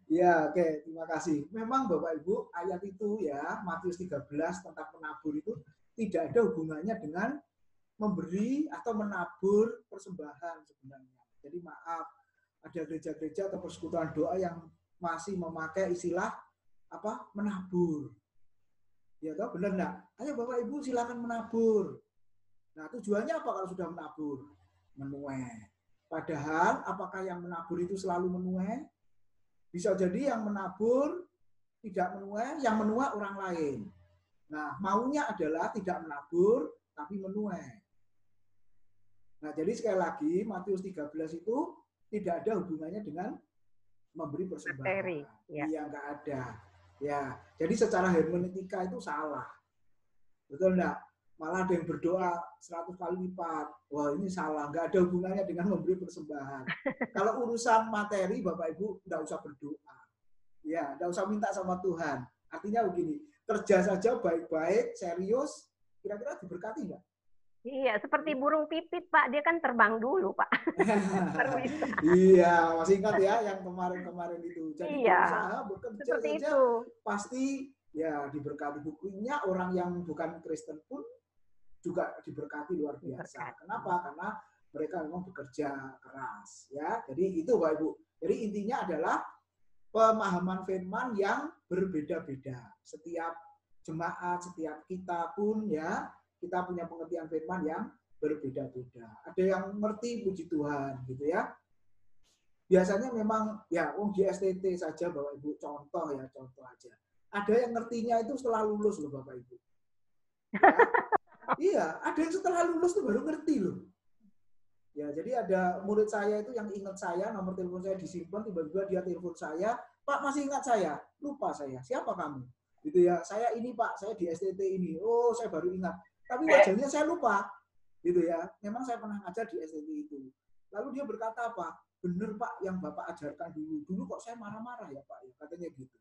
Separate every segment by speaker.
Speaker 1: Ya, oke, terima kasih. Memang Bapak Ibu, ayat itu ya, Matius 13 tentang penabur itu tidak ada hubungannya dengan memberi atau menabur persembahan sebenarnya. Jadi maaf, ada gereja-gereja atau persekutuan doa yang masih memakai istilah apa? Menabur. Ya toh, benar enggak? Ayo Bapak Ibu silakan menabur. Nah, tujuannya apa kalau sudah menabur? Menuai. Padahal apakah yang menabur itu selalu menuai? Bisa jadi yang menabur tidak menuai, yang menuai orang lain. Nah, maunya adalah tidak menabur, tapi menuai. Nah, jadi sekali lagi, Matius 13 itu tidak ada hubungannya dengan memberi
Speaker 2: Materi,
Speaker 1: persembahan.
Speaker 2: ya.
Speaker 1: Iya, nggak ada. Ya, jadi secara hermeneutika itu salah. Betul enggak? Malah ada yang berdoa 100 kali lipat. Wah, ini salah. Nggak ada hubungannya dengan memberi persembahan. Kalau urusan materi, Bapak Ibu nggak usah berdoa. Ya, nggak usah minta sama Tuhan. Artinya begini, kerja saja baik-baik, serius, kira-kira diberkati nggak?
Speaker 2: Iya, seperti burung pipit, Pak. Dia kan terbang dulu, Pak. Baru bisa.
Speaker 1: Iya, masih ingat ya yang kemarin-kemarin itu. Jadi
Speaker 2: Iya,
Speaker 1: berusaha bekerja
Speaker 2: seperti
Speaker 1: saja
Speaker 2: itu.
Speaker 1: pasti ya diberkati. Buktinya orang yang bukan Kristen pun juga diberkati luar biasa.
Speaker 2: Diberkati.
Speaker 1: Kenapa? Karena mereka memang bekerja keras ya. Jadi itu Bapak Ibu. Jadi intinya adalah pemahaman firman yang berbeda-beda. Setiap jemaat, setiap kita pun ya, kita punya pengertian firman yang berbeda-beda. Ada yang ngerti puji Tuhan gitu ya. Biasanya memang ya di STT saja Bapak Ibu, contoh ya, contoh aja. Ada yang ngertinya itu setelah lulus loh Bapak Ibu. Ya. Iya, ada yang setelah lulus tuh baru ngerti loh. Ya, jadi ada murid saya itu yang ingat saya, nomor telepon saya disimpan, tiba-tiba dia telepon saya, Pak masih ingat saya? Lupa saya, siapa kamu? Gitu ya, saya ini Pak, saya di STT ini. Oh, saya baru ingat. Tapi wajahnya saya lupa. Gitu ya, memang saya pernah ngajar di STT itu. Lalu dia berkata apa? Bener Pak, yang Bapak ajarkan dulu. Dulu kok saya marah-marah ya Pak, ya katanya gitu.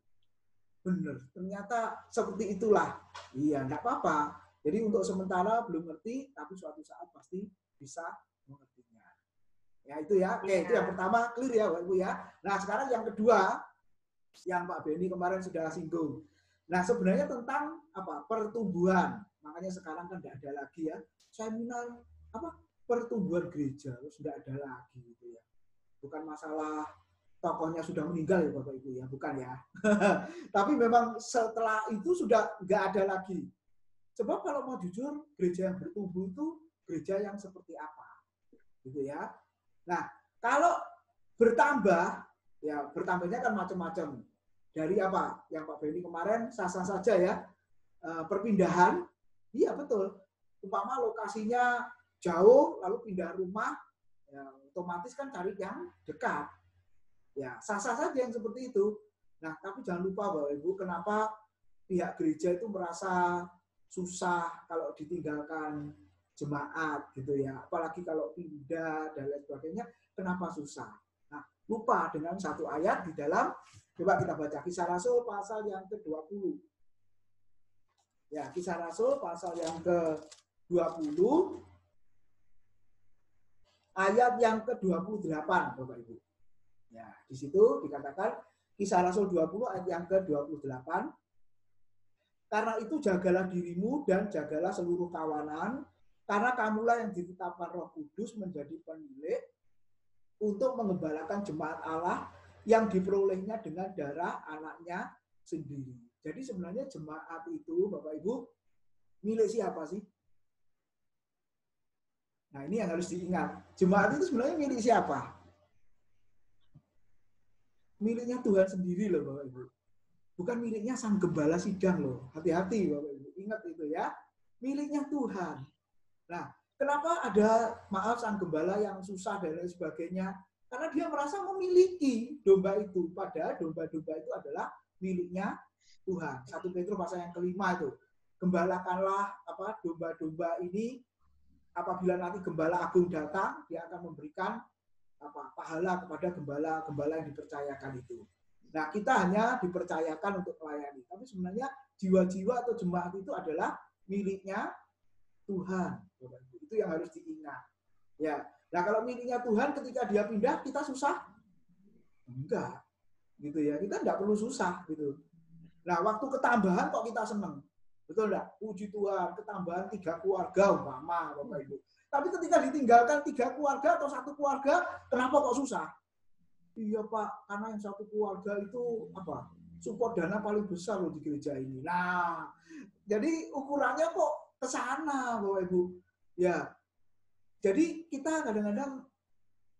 Speaker 1: Bener, ternyata seperti itulah. Iya, enggak apa-apa. Jadi untuk sementara belum ngerti, tapi suatu saat pasti bisa mengertinya. Ya itu ya. Oke, itu yang
Speaker 2: Iya.
Speaker 1: pertama clear ya Bapak Ibu ya. Nah, sekarang yang kedua yang Pak Benny kemarin sudah singgung. Nah, sebenarnya tentang apa? Pertumbuhan. Makanya sekarang kan tidak ada lagi ya seminar apa? Pertumbuhan gereja, sudah ada lagi gitu ya. Bukan masalah tokohnya sudah meninggal ya Bapak Ibu ya, bukan ya. Tapi memang setelah itu sudah nggak ada lagi. Sebab kalau mau jujur, gereja yang bertumbuh itu gereja yang seperti apa, gitu ya. Nah, kalau bertambah, ya bertambahnya kan macam-macam. Dari apa? Yang Pak Benny kemarin sah-sah saja ya. Perpindahan, iya betul. Umpama lokasinya jauh, lalu pindah rumah, ya, otomatis kan cari yang dekat. Ya, sah-sah saja yang seperti itu. Nah, tapi jangan lupa Bapak Ibu, kenapa pihak gereja itu merasa susah kalau ditinggalkan jemaat gitu ya. Apalagi kalau pindah dan lain sebagainya, kenapa susah? Nah, lupa dengan satu ayat di dalam, coba kita baca Kisah Rasul pasal yang ke-20. Ya, Kisah Rasul pasal yang ke-20 ayat yang ke-28 Bapak Ibu. Ya, di situ dikatakan Kisah Rasul 20 ayat yang ke-28. Karena itu jagalah dirimu dan jagalah seluruh kawanan, karena kamulah yang ditetapkan Roh Kudus menjadi pemilik untuk mengembalakan jemaat Allah yang diperolehnya dengan darah anaknya sendiri. Jadi sebenarnya jemaat itu, Bapak Ibu, milik siapa sih? Nah ini yang harus diingat. Jemaat itu sebenarnya milik siapa? Miliknya Tuhan sendiri loh Bapak Ibu. Bukan miliknya sang gembala sidang loh. Hati-hati Bapak Ibu. Ingat itu ya. Miliknya Tuhan. Nah, kenapa ada maaf sang gembala yang susah dan lain sebagainya? Karena dia merasa memiliki domba itu. Padahal domba-domba itu adalah miliknya Tuhan. 1 Petrus pasal yang kelima itu. Gembalakanlah apa domba-domba ini, apabila nanti gembala agung datang, dia akan memberikan apa pahala kepada gembala-gembala yang dipercayakan itu. Nah, kita hanya dipercayakan untuk melayani. Tapi sebenarnya jiwa-jiwa atau jemaat itu adalah miliknya Tuhan. Itu yang harus diingat. Ya. Nah, kalau miliknya Tuhan ketika dia pindah, kita susah? Enggak. gitu ya. Kita nggak perlu susah gitu. Nah, waktu ketambahan kok kita seneng, betul nggak? Puji Tuhan, ketambahan 3 keluarga umpama, Bapak Ibu. Tapi ketika ditinggalkan 3 keluarga atau 1 keluarga, kenapa kok susah? Iya Pak, karena yang 1 keluarga itu apa? Support dana paling besar loh di gereja ini. Nah, jadi ukurannya kok ke sana, Bapak Ibu. Ya, jadi kita kadang-kadang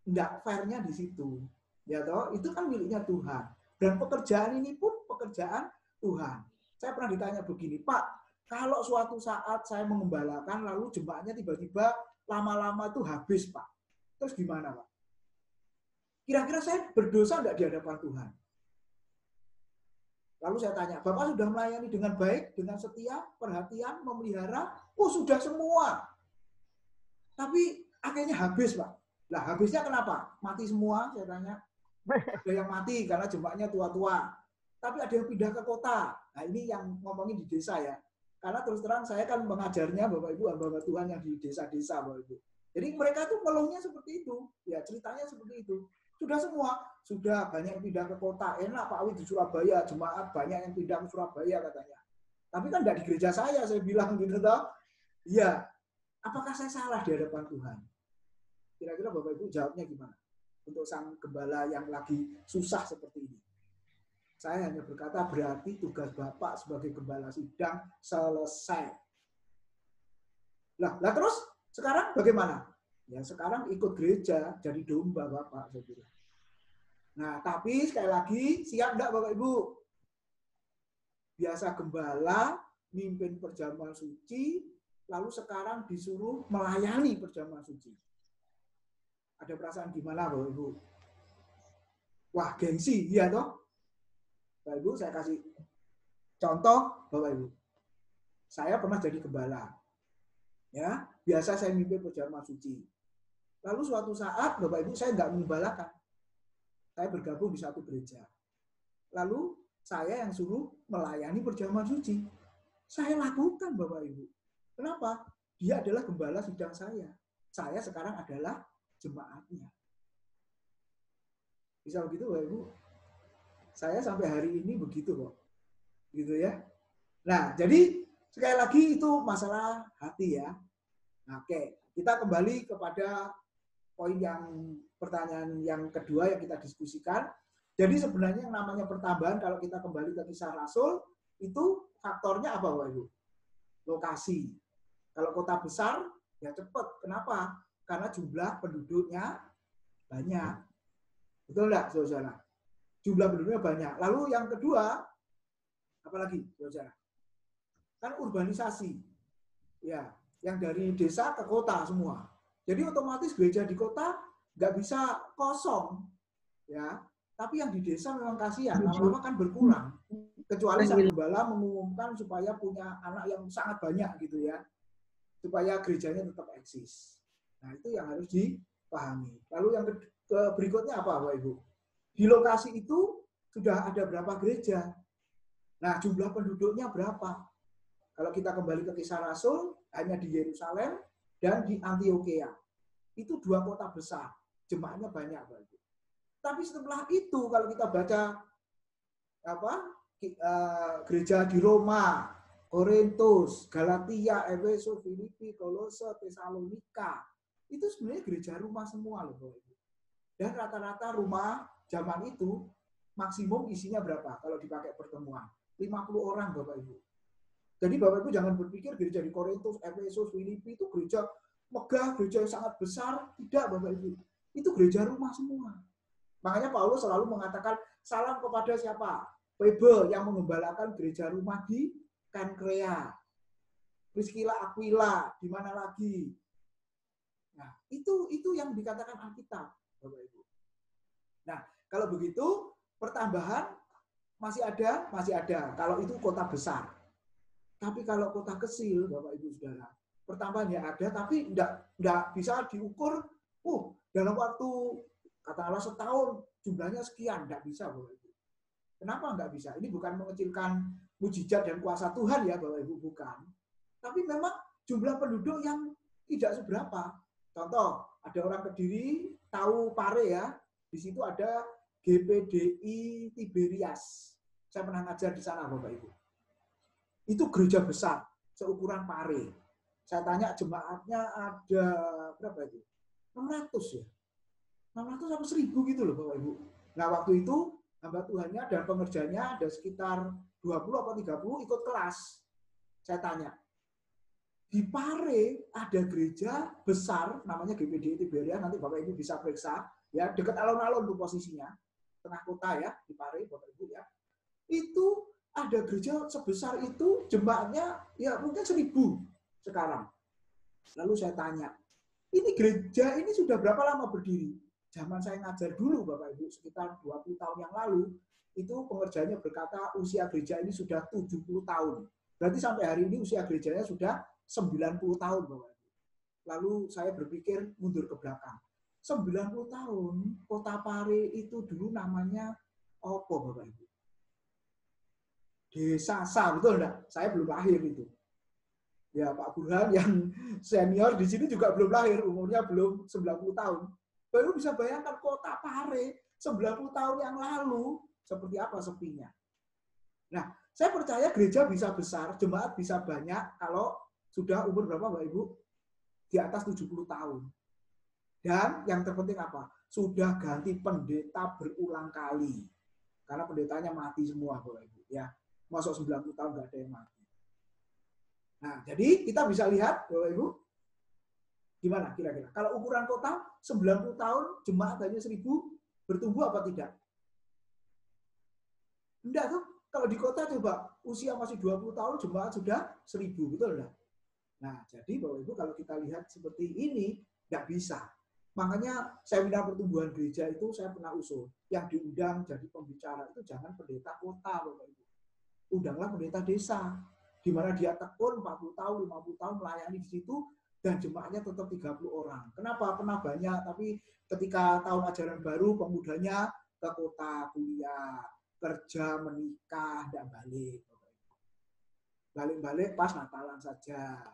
Speaker 1: enggak fair-nya di situ. Ya toh, itu kan miliknya Tuhan. Dan pekerjaan ini pun pekerjaan Tuhan. Saya pernah ditanya begini, Pak, kalau suatu saat saya mengembalakan lalu jemaatnya tiba-tiba lama-lama itu habis, Pak. Terus gimana, Pak? Kira-kira saya berdosa enggak di hadapan Tuhan? Lalu saya tanya, Bapak sudah melayani dengan baik, dengan setia, perhatian, memelihara? Oh, sudah semua. Tapi akhirnya habis, Pak. Lah, habisnya kenapa? Mati semua, saya tanya. Ada yang mati karena jemaatnya tua-tua. Tapi ada yang pindah ke kota. Nah, ini yang ngomongin di desa ya. Karena terus terang saya kan mengajarnya Bapak Ibu, hamba Tuhan yang di desa-desa Bapak Ibu. Jadi mereka tuh ngeluhnya seperti itu. Ya, ceritanya seperti itu. Sudah semua. Sudah banyak yang pindah ke kota. Enak Pak Awi di Surabaya. Jemaat banyak yang pindah ke Surabaya katanya. Tapi kan enggak di gereja saya bilang gitu toh. Iya. Apakah saya salah di hadapan Tuhan? Kira-kira Bapak Ibu jawabnya gimana? Untuk sang gembala yang lagi susah seperti ini. Saya hanya berkata berarti tugas Bapak sebagai gembala sidang selesai. Lah terus sekarang bagaimana? Ya sekarang ikut gereja jadi domba Bapak, saya bilang. Nah, tapi sekali lagi siap enggak Bapak Ibu? Biasa gembala mimpin perjamuan suci, lalu sekarang disuruh melayani perjamuan suci. Ada perasaan gimana Bapak Ibu? Wah, gengsi, iya toh? Bapak Ibu, saya kasih contoh, Bapak Ibu. Saya pernah jadi gembala. Ya, biasa saya mimpin perjamuan suci. Lalu suatu saat, Bapak Ibu, saya nggak mengembalakan. Saya bergabung di satu gereja. Lalu saya yang suruh melayani perjamuan suci. Saya lakukan, Bapak Ibu. Kenapa? Dia adalah gembala sidang saya. Saya sekarang adalah jemaatnya. Bisa begitu, Bapak Ibu? Saya sampai hari ini begitu kok. Gitu ya. Nah, jadi sekali lagi itu masalah hati ya. Nah, oke, kita kembali kepada poin yang pertanyaan yang kedua yang kita diskusikan. Jadi sebenarnya yang namanya pertambahan kalau kita kembali ke Kisah Rasul itu faktornya apa, Bapak Ibu? Lokasi. Kalau kota besar ya cepat. Kenapa? Karena jumlah penduduknya banyak. Betul enggak, Saudara? Jumlah penduduknya banyak. Lalu yang kedua, apalagi, Saudara? Kan urbanisasi. Ya, yang dari desa ke kota semua. Jadi otomatis gereja di kota nggak bisa kosong. Ya, tapi yang di desa memang kasihan, lama-lama kan berkurang. Kecuali sang gembala mengumumkan supaya punya anak yang sangat banyak gitu ya. Supaya gerejanya tetap eksis. Nah, itu yang harus dipahami. Lalu yang berikutnya apa, Bapak Ibu? Di lokasi itu sudah ada berapa gereja? Nah, jumlah penduduknya berapa? Kalau kita kembali ke Kisah Rasul, hanya di Yerusalem dan di Antioquia. Itu 2 kota besar. Jemaatnya banyak, Bapak Ibu. Tapi setelah itu, kalau kita baca gereja di Roma, Korintus, Galatia, Efesus, Filipi, Kolose, Tesalonika, itu sebenarnya gereja rumah semua loh, Bapak Ibu. Dan rata-rata rumah zaman itu maksimum isinya berapa kalau dipakai pertemuan? 50 orang, Bapak Ibu. Jadi Bapak Ibu jangan berpikir gereja di Korintus, Efesus, Filipi itu gereja megah, gereja yang sangat besar. Tidak, Bapak Ibu. Itu gereja rumah semua. Makanya Paulus selalu mengatakan salam kepada siapa? Febe yang mengembalakan gereja rumah di Kenkrea. Priscilla, Aquila, di mana lagi? Nah, itu yang dikatakan Alkitab, Bapak Ibu. Nah, kalau begitu pertambahan masih ada. Kalau itu kota besar. Tapi kalau kota kecil, Bapak Ibu Saudara, pertambahan ya ada, tapi enggak bisa diukur. Dalam waktu katakanlah setahun jumlahnya sekian, enggak bisa, Bapak Ibu. Kenapa enggak bisa? Ini bukan mengecilkan mujizat dan kuasa Tuhan ya, Bapak Ibu, bukan. Tapi memang jumlah penduduk yang tidak seberapa. Contoh, ada orang Kediri tahu Pare ya, di situ ada GPDI Tiberias. Saya pernah ngajar di sana, Bapak Ibu. Itu gereja besar, seukuran Pare. Saya tanya jemaatnya ada berapa itu? 600 ya. 600 sampai 1000 gitu loh Bapak Ibu. Nah waktu itu hamba Tuhannya dan pengerjanya ada sekitar 20 atau 30 ikut kelas. Saya tanya, di Pare ada gereja besar namanya GPDI Tiberias, nanti Bapak Ibu bisa periksa, ya dekat alun-alun tuh posisinya, tengah kota ya, di Pare Bapak Ibu ya. Itu ada gereja sebesar itu, jemaatnya ya mungkin 1000 sekarang. Lalu saya tanya, ini gereja ini sudah berapa lama berdiri? Zaman saya ngajar dulu Bapak Ibu, sekitar 20 tahun yang lalu, itu pengerjanya berkata usia gereja ini sudah 70 tahun. Berarti sampai hari ini usia gerejanya sudah 90 tahun Bapak Ibu. Lalu saya berpikir mundur ke belakang. 90 tahun, kota Pare itu dulu namanya apa Bapak Ibu? Desa Sa, betul enggak? Saya belum lahir itu. Ya Pak Burhan yang senior di sini juga belum lahir, umurnya belum 90 tahun. Baru bisa bayangkan kota Pare 90 tahun yang lalu seperti apa sepinya. Nah, saya percaya gereja bisa besar, jemaat bisa banyak kalau sudah umur berapa Bapak Ibu? Di atas 70 tahun. Dan yang terpenting apa? Sudah ganti pendeta berulang kali. Karena pendetanya mati semua Bapak Ibu. Ya, masuk 90 tahun nggak ada yang mati. Nah, jadi kita bisa lihat Bapak Ibu, gimana kira-kira? Kalau ukuran kota 90 tahun, jemaat hanya 1000, bertumbuh apa tidak? Enggak tuh. Kalau di kota coba usia masih 20 tahun, jemaat sudah 1000, betul enggak? Nah, jadi Bapak Ibu kalau kita lihat seperti ini, nggak bisa. Makanya seminar pertumbuhan gereja itu saya pernah usul. Yang diundang jadi pembicara itu jangan pendeta kota, Bapak Ibu. Undanglah pendeta desa. Di mana dia tekun 40 tahun, 50 tahun melayani di situ, dan jemaatnya tetap 30 orang. Kenapa? Pernah banyak, tapi ketika tahun ajaran baru, pemudanya ke kota kuliah, kerja, menikah, dan balik. Balik-balik pas Natalan saja.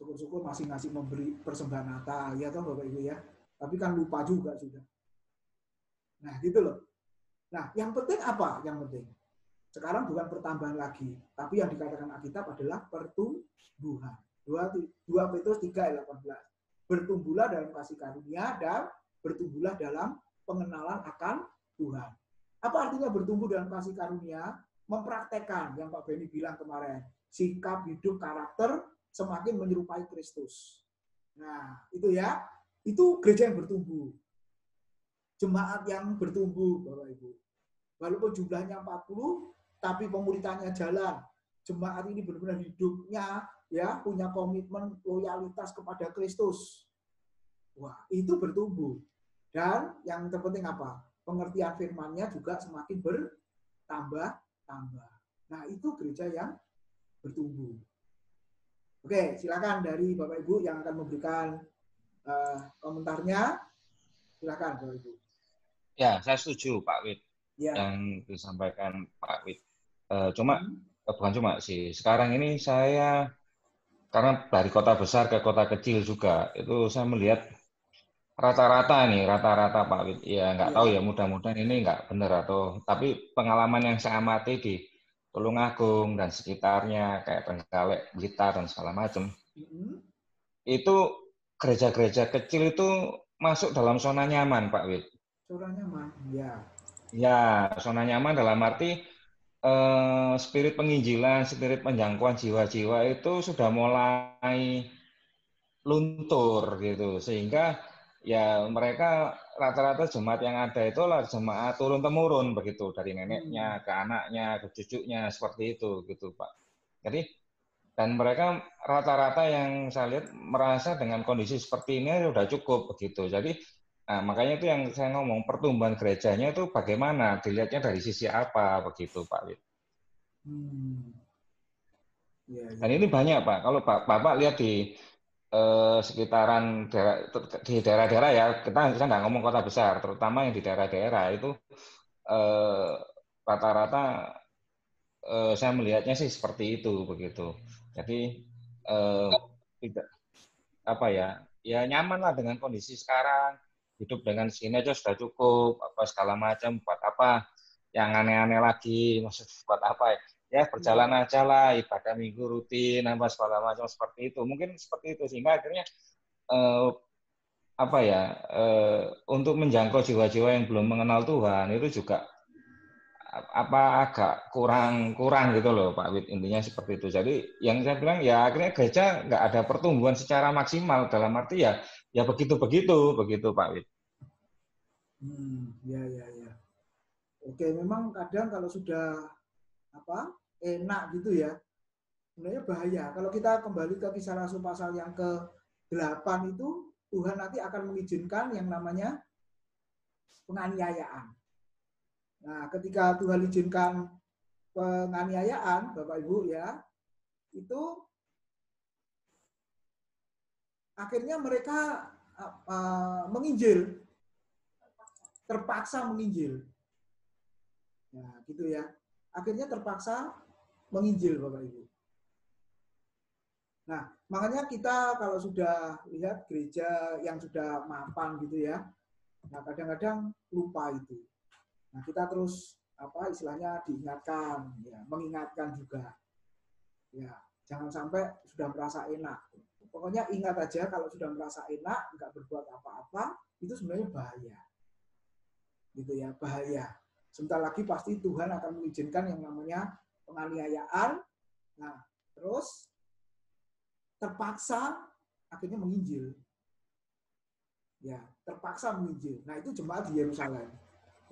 Speaker 1: Syukur-syukur masing-masing memberi persembahan Natal, ya toh Bapak Ibu ya. Tapi kan lupa juga sudah. Nah gitu loh. Nah yang penting apa? Yang penting sekarang bukan pertambahan lagi, tapi yang dikatakan Alkitab adalah pertumbuhan. 2 Petrus 3:18. Bertumbuhlah dalam kasih karunia dan bertumbuhlah dalam pengenalan akan Tuhan. Apa artinya bertumbuh dalam kasih karunia? Mempraktekkan yang Pak Benny bilang kemarin, sikap hidup karakter semakin menyerupai Kristus. Nah, itu ya. Itu gereja yang bertumbuh. Jemaat yang bertumbuh, Bapak Ibu. Walaupun jumlahnya 40, tapi pemuritannya jalan. Jemaat ini benar-benar hidupnya ya punya komitmen loyalitas kepada Kristus. Wah, itu bertumbuh. Dan yang terpenting apa? Pengertian firman-Nya juga semakin bertambah-tambah. Nah, itu gereja yang bertumbuh. Oke, silakan dari Bapak Ibu yang akan memberikan komentarnya. Silakan Bapak Ibu.
Speaker 3: Ya, saya setuju Pak Wid
Speaker 1: Ya.
Speaker 3: yang disampaikan Pak Wid. Bukan cuma sih. Sekarang ini saya karena dari kota besar ke kota kecil juga, itu saya melihat rata-rata Pak Wid. Ya nggak tahu ya, mudah-mudahan ini nggak benar tapi pengalaman yang saya amati di Tulungagung dan sekitarnya kayak Trenggalek, Blitar dan segala macam, itu gereja-gereja kecil itu masuk dalam zona nyaman Pak Wid.
Speaker 1: Zona nyaman, ya.
Speaker 3: Ya, zona nyaman dalam arti spirit penginjilan, spirit penjangkauan jiwa-jiwa itu sudah mulai luntur gitu, sehingga ya mereka rata-rata jemaat yang ada itu lah jemaat turun-temurun begitu, dari neneknya ke anaknya ke cucunya seperti itu gitu Pak. Jadi dan mereka rata-rata yang saya lihat merasa dengan kondisi seperti ini sudah cukup begitu. Jadi makanya itu yang saya ngomong, pertumbuhan gerejanya itu bagaimana, dilihatnya dari sisi apa begitu Pak Wid. Dan ini banyak Pak, kalau Bapak lihat di sekitaran di daerah-daerah ya, kita nggak ngomong kota besar, terutama yang di daerah-daerah itu rata-rata saya melihatnya sih seperti itu begitu. Jadi tidak apa ya nyaman lah dengan kondisi sekarang, hidup dengan segini aja sudah cukup, apa segala macam, buat apa yang aneh-aneh lagi, maksud buat apa ya berjalan aja lah, ibadah minggu rutin apa segala macam seperti itu, mungkin seperti itu sehingga akhirnya untuk menjangkau jiwa-jiwa yang belum mengenal Tuhan itu juga agak kurang gitu loh Pak Wid, intinya seperti itu. Jadi yang saya bilang ya akhirnya gereja nggak ada pertumbuhan secara maksimal, dalam arti ya begitu Pak Wid.
Speaker 1: Ya. Oke, memang kadang kalau sudah enak gitu ya, sebenarnya bahaya. Kalau kita kembali ke Kisah Rasul pasal yang ke-8 itu, Tuhan nanti akan mengizinkan yang namanya penganiayaan. Nah, ketika Tuhan izinkan penganiayaan, Bapak Ibu ya, itu akhirnya mereka menginjil, terpaksa menginjil. Nah, gitu ya. Akhirnya terpaksa menginjil, Bapak Ibu. Nah, makanya kita kalau sudah lihat gereja yang sudah mapan gitu ya, nah kadang-kadang lupa itu. Nah, kita terus istilahnya diingatkan, ya, mengingatkan juga. Ya, jangan sampai sudah merasa enak. Pokoknya ingat aja kalau sudah merasa enak, nggak berbuat apa-apa, itu sebenarnya bahaya. Gitu ya, bahaya. Sebentar lagi pasti Tuhan akan mengizinkan yang namanya penganiayaan. Nah, terus terpaksa akhirnya menginjil. Ya, terpaksa menginjil. Nah, itu jemaat di Yerusalem.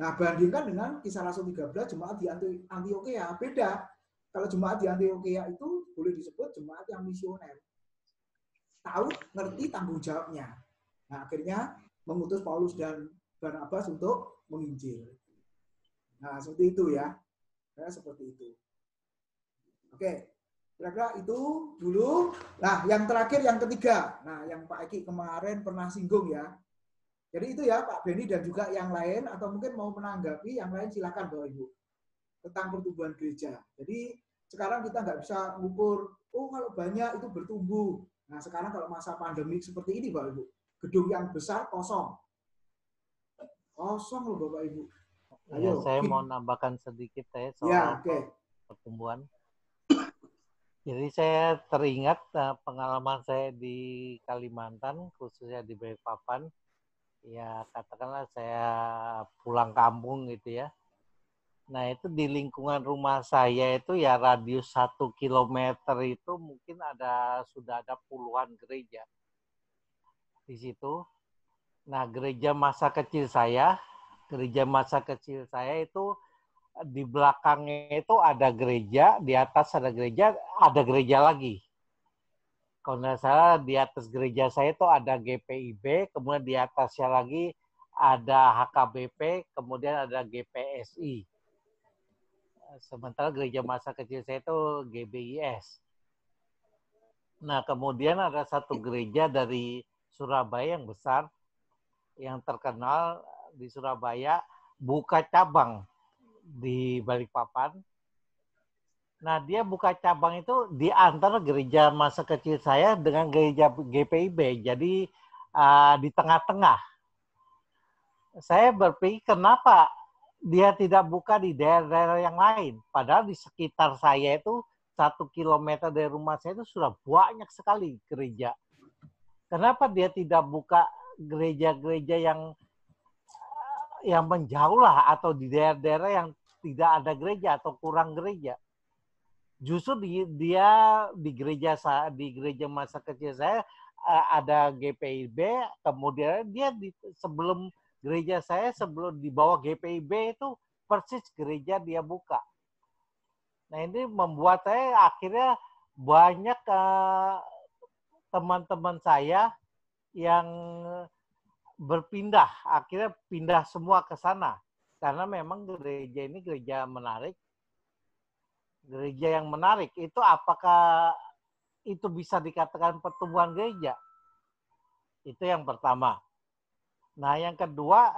Speaker 1: Nah, bandingkan dengan Kisah Rasul 13, jemaat di Antiokhia. Beda. Kalau jemaat di Antiokhia itu boleh disebut jemaat yang misioner. Tahu, ngerti tanggung jawabnya. Nah, akhirnya mengutus Paulus dan Barnabas untuk menginjil. Nah, seperti itu ya. Seperti itu. Oke. Kira-kira itu dulu. Nah, yang terakhir, yang ketiga. Nah, yang Pak Eki kemarin pernah singgung ya. Jadi itu ya Pak Beni dan juga yang lain, atau mungkin mau menanggapi yang lain silakan Bapak Ibu. Tentang pertumbuhan gereja. Jadi sekarang kita nggak bisa mengukur, kalau banyak itu bertumbuh. Nah sekarang kalau masa pandemi seperti ini Bapak Ibu, gedung yang besar kosong. Kosong loh Bapak Ibu.
Speaker 4: Ayo. Ya, saya mau nambahkan sedikit soal pertumbuhan. Jadi saya teringat pengalaman saya di Kalimantan, khususnya di Balikpapan. Ya katakanlah saya pulang kampung gitu ya. Nah itu di lingkungan rumah saya itu ya radius 1 kilometer itu mungkin sudah ada puluhan gereja di situ. Nah gereja masa kecil saya itu di belakangnya itu ada gereja, di atas ada gereja lagi. Kalau nggak salah di atas gereja saya itu ada GPIB, kemudian di atasnya lagi ada HKBP, kemudian ada GPSI. Sementara gereja masa kecil saya itu GBIS. Nah, kemudian ada satu gereja dari Surabaya yang besar, yang terkenal di Surabaya, buka cabang di Balikpapan. Nah, dia buka cabang itu di antara gereja masa kecil saya dengan gereja GPIB. Jadi di tengah-tengah. Saya berpikir kenapa dia tidak buka di daerah-daerah yang lain. Padahal di sekitar saya itu 1 kilometer dari rumah saya itu sudah banyak sekali gereja. Kenapa dia tidak buka gereja-gereja yang menjauh lah, atau di daerah-daerah yang tidak ada gereja atau kurang gereja? Justru dia di gereja masa kecil saya ada GPIB, kemudian dia sebelum gereja saya, sebelum di bawah GPIB itu persis gereja dia buka. Nah ini membuat saya akhirnya banyak teman-teman saya yang berpindah, akhirnya pindah semua ke sana. Karena memang gereja ini gereja menarik. Gereja yang menarik itu apakah itu bisa dikatakan pertumbuhan gereja? Itu yang pertama. Nah, yang kedua,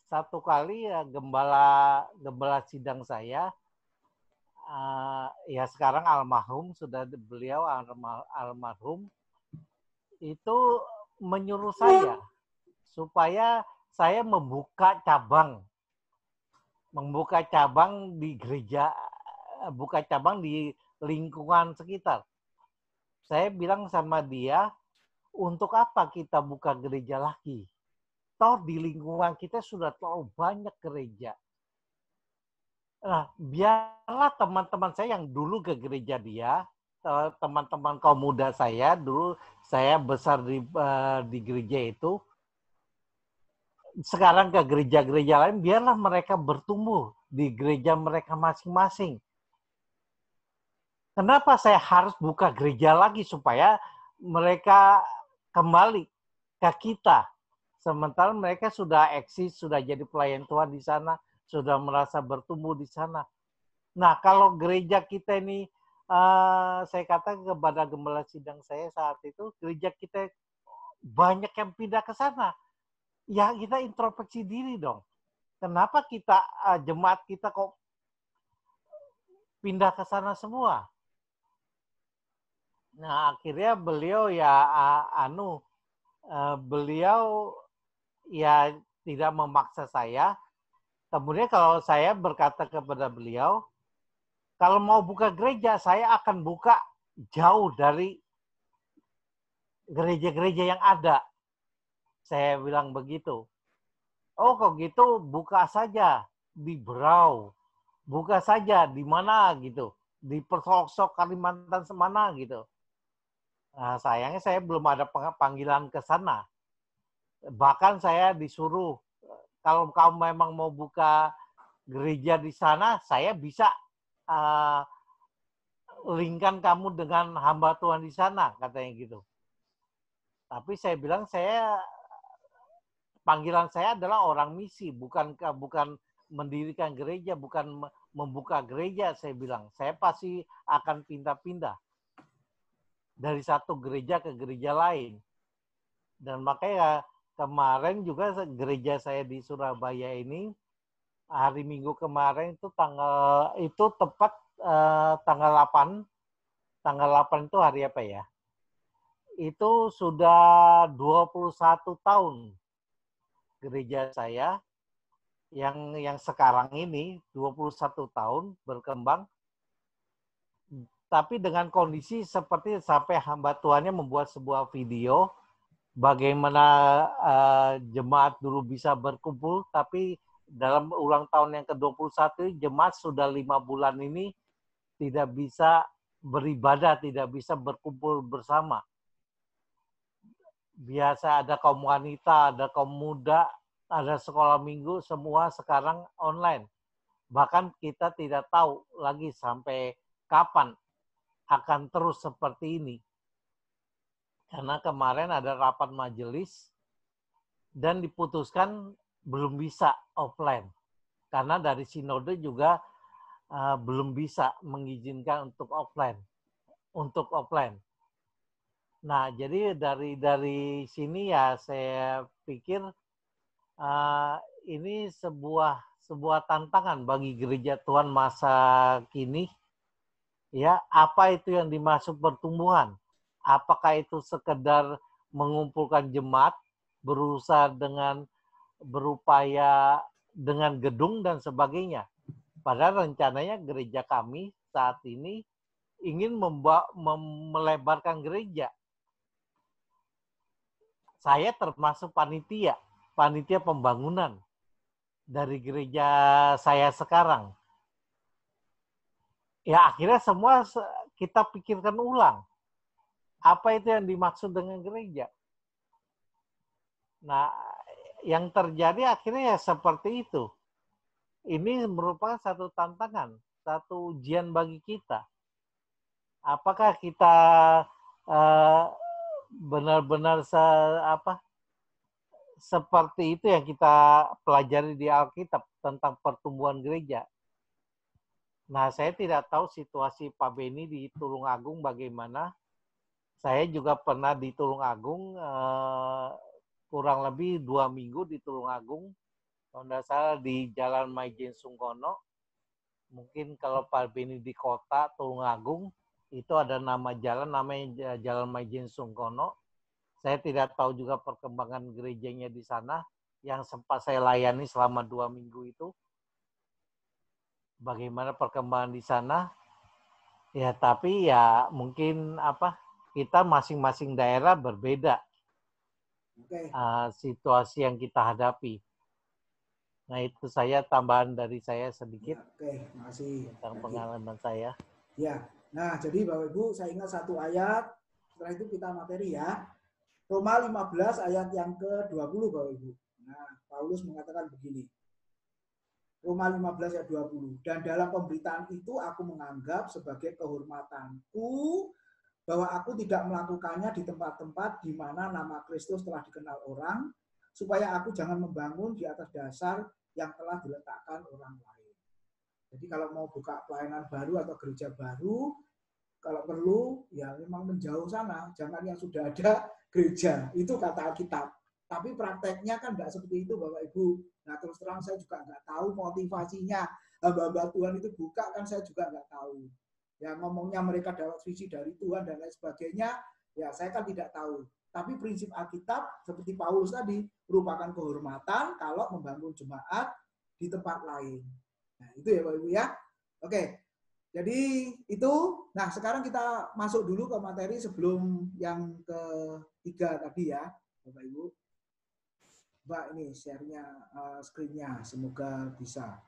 Speaker 4: satu kali gembala sidang saya, ya sekarang almarhum, sudah beliau almarhum, itu menyuruh saya supaya saya membuka cabang di gereja, buka cabang di lingkungan sekitar. Saya bilang sama dia, untuk apa kita buka gereja lagi? Toh di lingkungan kita sudah terlalu banyak gereja. Nah, biarlah teman-teman saya yang dulu ke gereja dia, teman-teman kaum muda saya, dulu saya besar di gereja itu, sekarang ke gereja-gereja lain, biarlah mereka bertumbuh di gereja mereka masing-masing. Kenapa saya harus buka gereja lagi supaya mereka kembali ke kita? Sementara mereka sudah eksis, sudah jadi pelayan Tuhan di sana, sudah merasa bertumbuh di sana. Nah, kalau gereja kita ini, saya katakan kepada gembala sidang saya saat itu, gereja kita banyak yang pindah ke sana. Ya, kita introspeksi diri dong. Kenapa kita, jemaat kita kok pindah ke sana semua? Nah, akhirnya beliau ya, beliau ya tidak memaksa saya. Kemudian kalau saya berkata kepada beliau, kalau mau buka gereja, saya akan buka jauh dari gereja-gereja yang ada. Saya bilang begitu. Oh, kok gitu buka saja di Berau. Buka saja di mana gitu. Di pelosok Kalimantan semana gitu. Nah, sayangnya saya belum ada panggilan ke sana. Bahkan saya disuruh, kalau kamu memang mau buka gereja di sana, saya bisa linkkan kamu dengan hamba Tuhan di sana, katanya gitu. Tapi saya bilang panggilan saya adalah orang misi, bukan mendirikan gereja, bukan membuka gereja. Saya bilang, saya pasti akan pindah-pindah dari satu gereja ke gereja lain. Dan makanya kemarin juga gereja saya di Surabaya ini, hari Minggu kemarin itu tepat tanggal 8. Tanggal 8 itu hari apa ya? Itu sudah 21 tahun gereja saya yang sekarang ini 21 tahun berkembang, tapi dengan kondisi seperti sampai hamba Tuhannya membuat sebuah video bagaimana jemaat dulu bisa berkumpul, tapi dalam ulang tahun yang ke-21 jemaat sudah 5 bulan ini tidak bisa beribadah, tidak bisa berkumpul bersama. Biasa ada kaum wanita, ada kaum muda, ada sekolah minggu, semua sekarang online. Bahkan kita tidak tahu lagi sampai kapan akan terus seperti ini. Karena kemarin ada rapat majelis dan diputuskan belum bisa offline. Karena dari sinode juga belum bisa mengizinkan untuk offline. Nah, jadi dari sini ya saya pikir ini sebuah tantangan bagi gereja Tuhan masa kini. Ya, apa itu yang dimaksud pertumbuhan? Apakah itu sekedar mengumpulkan jemaat, berupaya dengan gedung dan sebagainya. Padahal rencananya gereja kami saat ini ingin melebarkan gereja. Saya termasuk panitia pembangunan dari gereja saya sekarang. Ya akhirnya semua kita pikirkan ulang. Apa itu yang dimaksud dengan gereja? Nah, yang terjadi akhirnya ya seperti itu. Ini merupakan satu tantangan, satu ujian bagi kita. Apakah kita benar-benar seperti itu yang kita pelajari di Alkitab tentang pertumbuhan gereja. Nah, saya tidak tahu situasi Pak Beni di Tulungagung bagaimana. Saya juga pernah di Tulungagung, kurang lebih 2 minggu di Tulungagung. Kalau tidak salah di Jalan Maijen Sungkono. Mungkin kalau Pak Beni di kota Tulungagung, itu ada nama jalan, namanya Jalan Maijen Sungkono. Saya tidak tahu juga perkembangan gerejanya di sana. yang sempat saya layani selama 2 minggu itu. Bagaimana perkembangan di sana? Ya, tapi ya mungkin kita masing-masing daerah berbeda situasi yang kita hadapi. Nah, itu saya tambahan dari saya sedikit.
Speaker 1: Oke, makasih.
Speaker 4: Tentang pengalaman saya.
Speaker 1: Ya, nah jadi Bapak Ibu, saya ingat satu ayat, setelah itu kita materi ya. Roma 15 ayat yang ke-20 Bapak Ibu. Nah, Paulus mengatakan begini. Roma 15 ayat 20. Dan dalam pemberitaan itu aku menganggap sebagai kehormatanku bahwa aku tidak melakukannya di tempat-tempat di mana nama Kristus telah dikenal orang, supaya aku jangan membangun di atas dasar yang telah diletakkan orang lain. Jadi kalau mau buka pelayanan baru atau gereja baru, kalau perlu ya memang menjauh sana, jangan yang sudah ada gereja. Itu kata Alkitab. Tapi prakteknya kan nggak seperti itu Bapak Ibu. Nah terus terang saya juga nggak tahu motivasinya. Hamba-hamba Tuhan itu buka kan saya juga nggak tahu. Ya ngomongnya mereka dapat visi dari Tuhan dan lain sebagainya, ya saya kan tidak tahu. Tapi prinsip Alkitab seperti Paulus tadi merupakan kehormatan kalau membangun jemaat di tempat lain. Nah itu ya Bapak Ibu ya. Oke. Jadi itu, nah sekarang kita masuk dulu ke materi sebelum yang ketiga tadi ya Bapak Ibu. Mbak ini share-nya screen-nya, semoga bisa.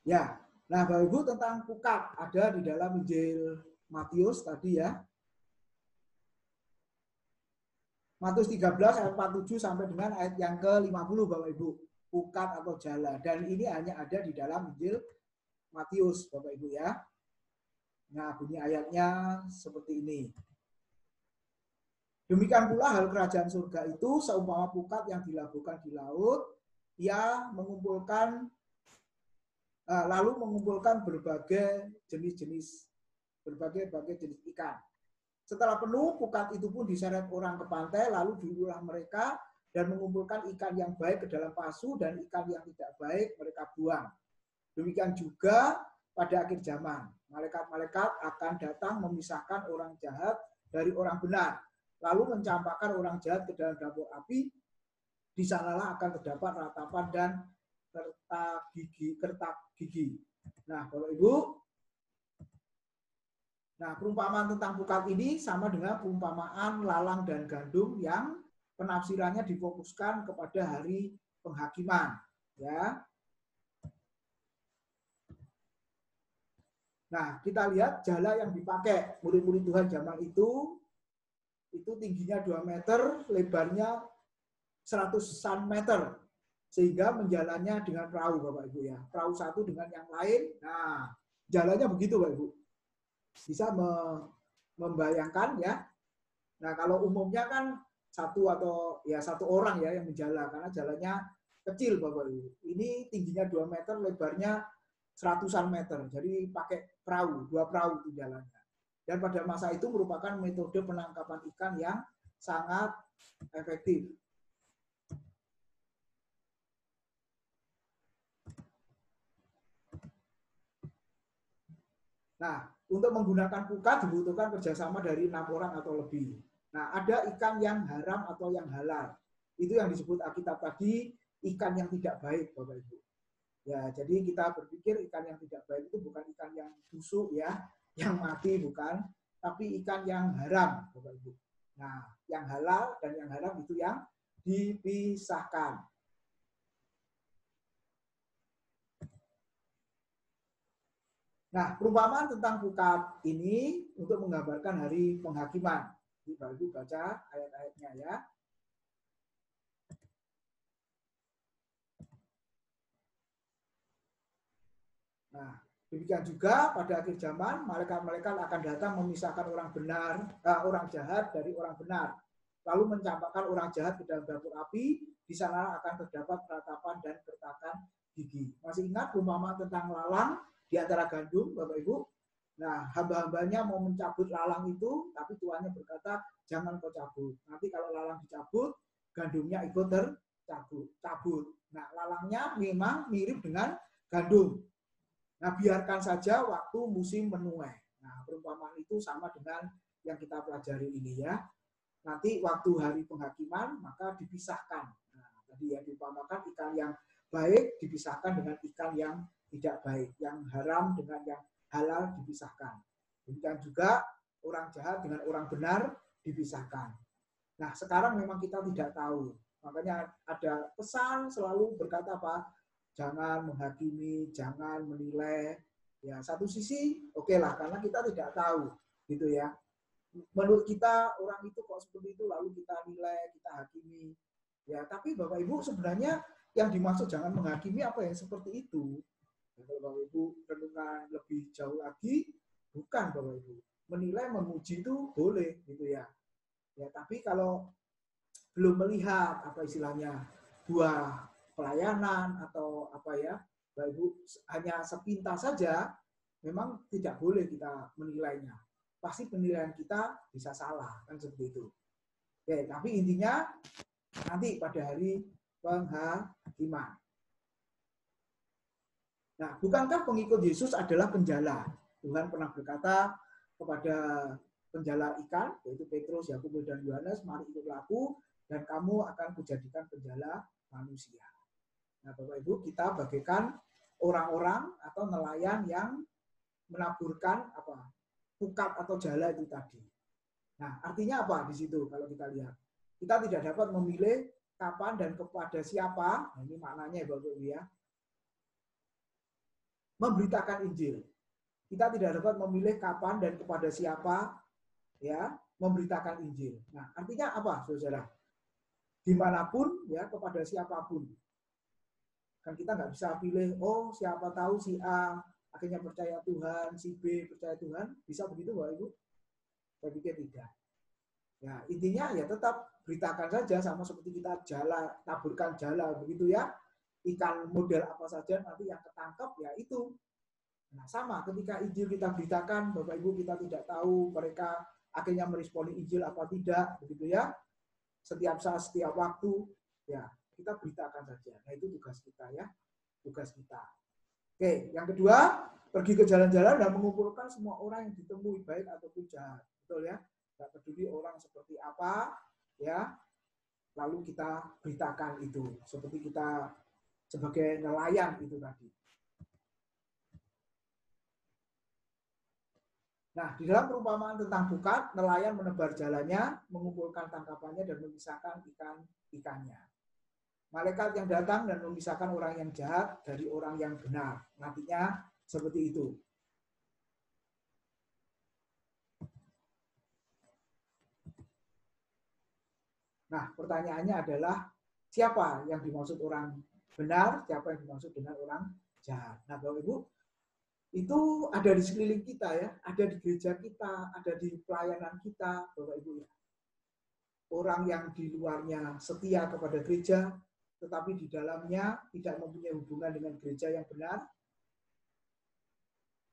Speaker 1: Ya, nah Bapak Ibu tentang pukat ada di dalam Injil Matius tadi ya. Matius 13 ayat 47 sampai dengan ayat yang ke-50 Bapak Ibu. Pukat atau jala. Dan ini hanya ada di dalam Injil Matius Bapak Ibu ya. Nah bunyi ayatnya seperti ini. Demikian pula hal kerajaan surga itu seumpama pukat yang dilabuhkan di laut, ia mengumpulkan lalu mengumpulkan berbagai jenis ikan. Setelah penuh, pukat itu pun diseret orang ke pantai, lalu diulah mereka dan mengumpulkan ikan yang baik ke dalam pasu dan ikan yang tidak baik mereka buang. Demikian juga pada akhir zaman, malaikat-malaikat akan datang memisahkan orang jahat dari orang benar, lalu mencampakkan orang jahat ke dalam dapur api. Di sanalah akan terdapat ratapan dan kertak gigi. Nah, Bapak Ibu, nah perumpamaan tentang pukat ini sama dengan perumpamaan lalang dan gandum yang penafsirannya difokuskan kepada hari penghakiman, ya. Nah, kita lihat jala yang dipakai murid-murid Tuhan zaman itu tingginya 2 meter, lebarnya 100-an meter. Sehingga menjalannya dengan perahu Bapak Ibu ya. Perahu satu dengan yang lain. Nah, jalannya begitu Bapak Ibu. Bisa membayangkan ya. Nah, kalau umumnya kan satu orang ya yang menjala karena jalannya kecil Bapak Ibu. Ini tingginya 2 meter, lebarnya 100-an meter. Jadi pakai perahu, 2 perahu itu jalannya. Dan pada masa itu merupakan metode penangkapan ikan yang sangat efektif. Nah, untuk menggunakan pukat dibutuhkan kerjasama dari 6 orang atau lebih. Nah, ada ikan yang haram atau yang halal. Itu yang disebut Alkitab tadi, ikan yang tidak baik, Bapak Ibu. Ya, jadi kita berpikir ikan yang tidak baik itu bukan ikan yang busuk ya, yang mati bukan, tapi ikan yang haram, Bapak Ibu. Nah, yang halal dan yang haram itu yang dipisahkan. Nah, perumpamaan tentang pukat ini untuk menggambarkan hari penghakiman. Jadi Bapak Ibu baca ayat-ayatnya ya. Nah, demikian juga pada akhir zaman malaikat-malaikat akan datang memisahkan orang jahat dari orang benar, lalu mencampakkan orang jahat ke dalam dapur api. Di sana akan terdapat ratapan dan kertakan gigi. Masih ingat perumpamaan tentang lalang di antara gandum, Bapak Ibu? Nah, hamba-hambanya mau mencabut lalang itu, tapi tuannya berkata, jangan kau cabut. Nanti kalau lalang dicabut, gandumnya ikut tercabut. Nah, lalangnya memang mirip dengan gandum. Nah, biarkan saja waktu musim menuai. Nah, perumpamaan itu sama dengan yang kita pelajari ini ya. Nanti waktu hari penghakiman, maka dipisahkan. Nah, tadi yang diumpamakan ikan yang baik dipisahkan dengan ikan yang tidak baik. Yang haram dengan yang halal dipisahkan. Demikian juga orang jahat dengan orang benar dipisahkan. Nah, sekarang memang kita tidak tahu. Makanya ada pesan selalu berkata apa? Jangan menghakimi, jangan menilai. Ya, satu sisi oke lah, karena kita tidak tahu, gitu ya. Menurut kita orang itu kok seperti itu, lalu kita nilai, kita hakimi. Ya, tapi Bapak Ibu sebenarnya yang dimaksud jangan menghakimi apa yang seperti itu. Ya, kalau Bapak Ibu renungan lebih jauh lagi, bukan Bapak Ibu. Menilai, memuji itu boleh, gitu ya. Ya, tapi kalau belum melihat apa istilahnya buah pelayanan atau apa ya, Bapak Ibu hanya sepintas saja, memang tidak boleh kita menilainya. Pasti penilaian kita bisa salah, kan seperti itu. Oke, tapi intinya nanti pada hari penghakiman. Nah, bukankah pengikut Yesus adalah penjala? Tuhan pernah berkata kepada penjala ikan, yaitu Petrus, Yakobus, dan Yohanes, mari ikutlah aku, dan kamu akan kujadikan penjala manusia. Nah, Bapak Ibu, kita bagaikan orang-orang atau nelayan yang menaburkan pukat atau jala itu tadi. Nah, artinya apa di situ kalau kita lihat? Kita tidak dapat memilih kapan dan kepada siapa. Nah, ini maknanya Bapak Ibu ya. Memberitakan Injil. Kita tidak dapat memilih kapan dan kepada siapa ya memberitakan Injil. Nah, artinya apa, Saudara? Dimanapun ya, kepada siapapun. Kan kita nggak bisa pilih, oh siapa tahu si A akhirnya percaya Tuhan, si B percaya Tuhan. Bisa begitu Bapak Ibu? Saya pikir tidak. Ya, intinya ya tetap beritakan saja, sama seperti kita taburkan jala begitu ya. Ikan model apa saja nanti yang ketangkap ya itu. Nah, sama ketika Injil kita beritakan, Bapak Ibu kita tidak tahu mereka akhirnya meresponi Injil apa tidak, begitu ya. Setiap saat, setiap waktu, ya kita beritakan saja. Nah, itu tugas kita ya, tugas kita. Oke, yang kedua, pergi ke jalan-jalan dan mengumpulkan semua orang yang ditemui, baik ataupun jahat. Betul ya? Tidak peduli orang seperti apa, ya. Lalu kita beritakan itu, seperti kita sebagai nelayan itu tadi. Nah, di dalam perumpamaan tentang pukat, nelayan menebar jalannya, mengumpulkan tangkapannya dan memisahkan ikan-ikannya. Malaikat yang datang dan memisahkan orang yang jahat dari orang yang benar. Nantinya seperti itu. Nah, pertanyaannya adalah siapa yang dimaksud orang benar, siapa yang dimaksud dengan orang jahat. Nah, Bapak Ibu, itu ada di sekeliling kita ya, ada di gereja kita, ada di pelayanan kita, Bapak Ibu ya. Orang yang di luarnya setia kepada gereja, tetapi di dalamnya tidak mempunyai hubungan dengan gereja yang benar,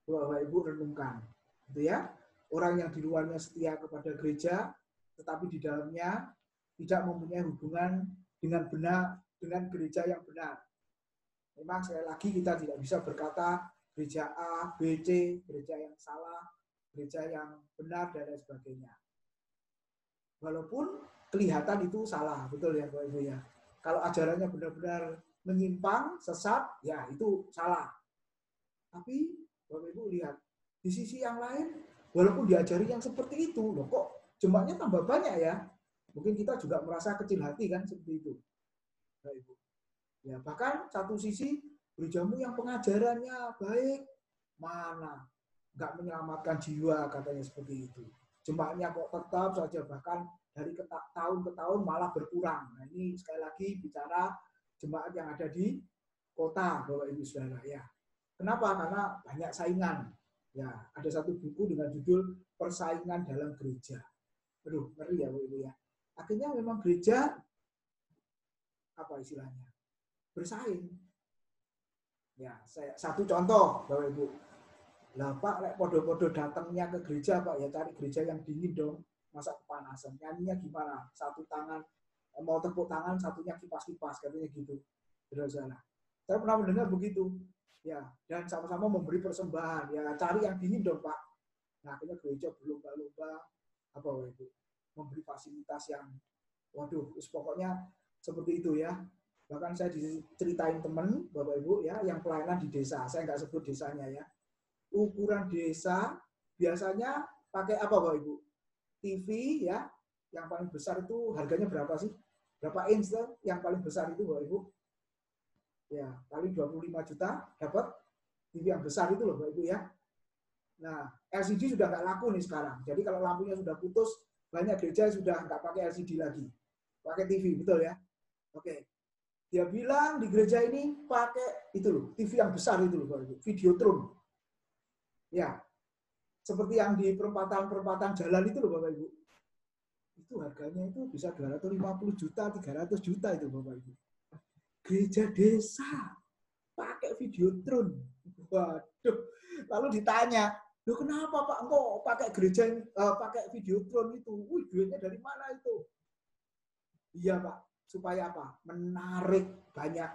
Speaker 1: Bapak Ibu renungkan, gitu ya. Orang yang di luarnya setia kepada gereja, tetapi di dalamnya tidak mempunyai hubungan dengan benar, dengan gereja yang benar. Memang sekali lagi kita tidak bisa berkata gereja A, B, C, gereja yang salah, gereja yang benar, dan lain sebagainya. Walaupun kelihatan itu salah, betul ya Bapak Ibu ya. Kalau ajarannya benar-benar menyimpang, sesat, ya itu salah. Tapi Bapak Ibu lihat, di sisi yang lain, walaupun diajari yang seperti itu, loh kok jemaatnya tambah banyak ya. Mungkin kita juga merasa kecil hati kan seperti itu. Bapak Ibu. Ya, bahkan satu sisi gerejamu yang pengajarannya baik, mana nggak menyelamatkan jiwa katanya seperti itu. Jemaatnya kok tetap saja bahkan dari tahun ke tahun malah berkurang. Nah, ini sekali lagi bicara jemaat yang ada di kota, Bapak Ibu Saudara ya. Kenapa? Karena banyak saingan. Ya, ada satu buku dengan judul Persaingan dalam Gereja. Aduh, ngeri ya Bapak Ibu ya. Akhirnya memang gereja apa istilahnya? Bersaing. Ya, satu contoh, Bapak Ibu. Lah Pak, lek podo-podo datangnya ke gereja Pak, ya cari gereja yang dingin dong. Masa kepanasan. Nyanyinya gimana? Satu tangan mau tepuk tangan satunya kipas-kipas katanya gitu. Saudara-saudara. Saya pernah mendengar begitu. Ya, dan sama-sama memberi persembahan. Ya, cari yang dingin dong, Pak. Nah, akhirnya gereja berlomba-lomba apa itu? Memberi fasilitas yang waduh, pokoknya seperti itu ya. Bahkan saya diceritain teman, Bapak Ibu ya, yang pelayanan di desa. Saya nggak sebut desanya ya. Ukuran desa biasanya pakai apa, Bapak Ibu? TV ya, yang paling besar itu harganya berapa sih? Berapa inch yang paling besar itu, Bapak Ibu? Ya, kali 25 juta dapat TV yang besar itu loh, Bapak Ibu ya. Nah, LCD sudah nggak laku nih sekarang. Jadi kalau lampunya sudah putus, banyak gereja sudah nggak pakai LCD lagi. Pakai TV, betul ya? Oke. Dia bilang di gereja ini pakai itu loh, TV yang besar itu loh, Bapak Ibu. Videotron. Ya, seperti yang di perempatan jalan itu loh, Bapak Ibu. Itu harganya itu bisa 250 juta, 300 juta itu, Bapak Ibu. Gereja desa pakai videotron. Waduh. Lalu ditanya, "Loh kenapa Pak engkau pakai gereja pakai videotron itu? Wih, duitnya dari mana itu?" Iya, Pak. Supaya apa? Menarik banyak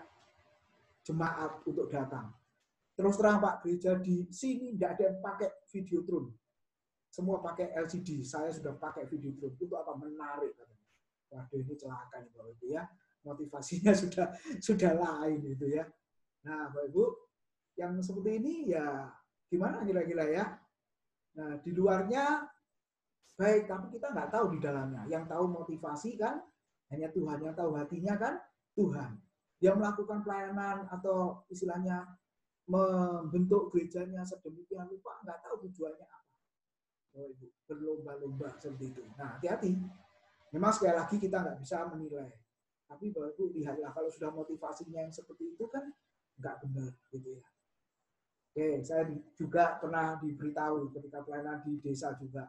Speaker 1: jemaat untuk datang. Terus terang, Pak, gereja di sini tidak ada yang pakai videotron. Semua pakai LCD. Saya sudah pakai videotron. Itu apa? Menarik. Waduh, ini celaka nih, Bapak Ibu ya. Motivasinya sudah lain itu ya. Nah, Bapak Ibu, yang seperti ini ya gimana kira-kira ya? Nah, di luarnya baik, tapi kita nggak tahu di dalamnya. Yang tahu motivasi kan hanya Tuhan, yang tahu hatinya kan Tuhan. Dia melakukan pelayanan atau istilahnya membentuk gerejanya sedemikian rupa, nggak tahu tujuannya apa. Oh, Ibu, berlomba-lomba seperti itu. Nah, hati-hati. Memang sekali lagi kita nggak bisa menilai. Tapi Bapak Ibu lihatlah kalau sudah motivasinya yang seperti itu kan nggak benar gitu ya. Oke, saya juga pernah diberitahu ketika pelayanan di desa juga.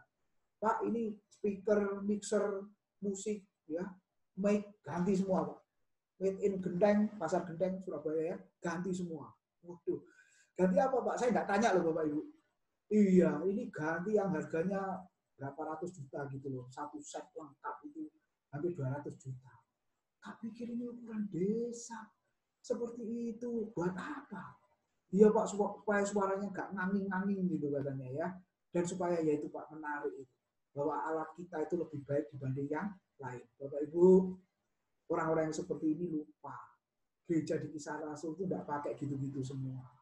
Speaker 1: Pak, ini speaker, mixer, musik ya, mic ganti semua, Pak. Made in Genteng, Pasar Genteng, Surabaya ya, ganti semua. Waduh, ganti apa Pak? Saya nggak tanya loh Bapak Ibu. Iya, ini ganti yang harganya berapa ratus juta gitu loh. Satu set lengkap itu hampir 200 juta. Kak pikir ini ukuran desa. Seperti itu, buat apa? Iya Pak, supaya suaranya nggak nganging-nganging gitu katanya ya. Dan supaya ya itu Pak menarik itu. Bahwa alat kita itu lebih baik dibanding yang lain. Bapak Ibu, orang-orang yang seperti ini lupa. Gereja di Kisah Rasul itu tidak pakai gitu-gitu semua.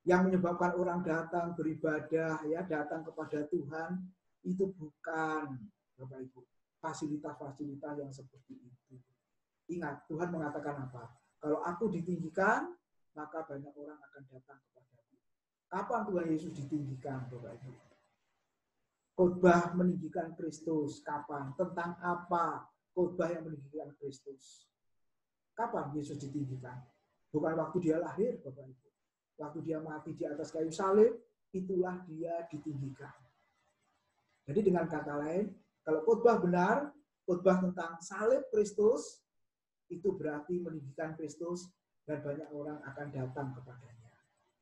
Speaker 1: Yang menyebabkan orang datang beribadah, ya datang kepada Tuhan, itu bukan, Bapak Ibu, fasilitas-fasilitas yang seperti itu. Ingat, Tuhan mengatakan apa? Kalau aku ditinggikan, maka banyak orang akan datang kepadaku. Kapan Tuhan Yesus ditinggikan, Bapak Ibu? Khotbah meninggikan Kristus. Kapan? Tentang apa khotbah yang meninggikan Kristus? Kapan Yesus ditinggikan? Bukan waktu dia lahir, Bapak Ibu. Waktu dia mati di atas kayu salib, itulah dia ditinggikan. Jadi dengan kata lain, kalau khotbah benar, khotbah tentang salib Kristus, itu berarti meninggikan Kristus dan banyak orang akan datang kepadanya.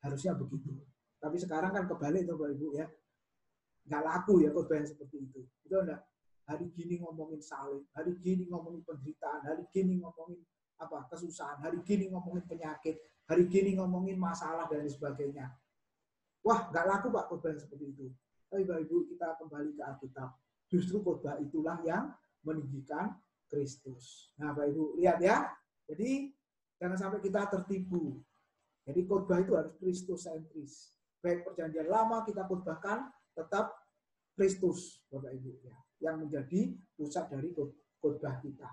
Speaker 1: Harusnya begitu. Tapi sekarang kan kebalik tuh Bapak Ibu ya. Nggak laku ya khotbah yang seperti itu. Itu enggak. Hari gini ngomongin salib, hari gini ngomongin penderitaan, hari gini ngomongin apa kesusahan, hari gini ngomongin penyakit, hari gini ngomongin masalah dan sebagainya. Wah, nggak laku Pak khotbah yang seperti itu. Tapi Bapak Ibu kita kembali ke Alkitab. Justru khotbah itulah yang meninggikan Kristus. Nah, Bapak Ibu lihat ya. Jadi jangan sampai kita tertipu. Jadi khotbah itu harus Kristus sentris. Baik perjanjian lama kita khotbahkan tetap Kristus, Bapak Ibu ya, yang menjadi pusat dari khotbah kita.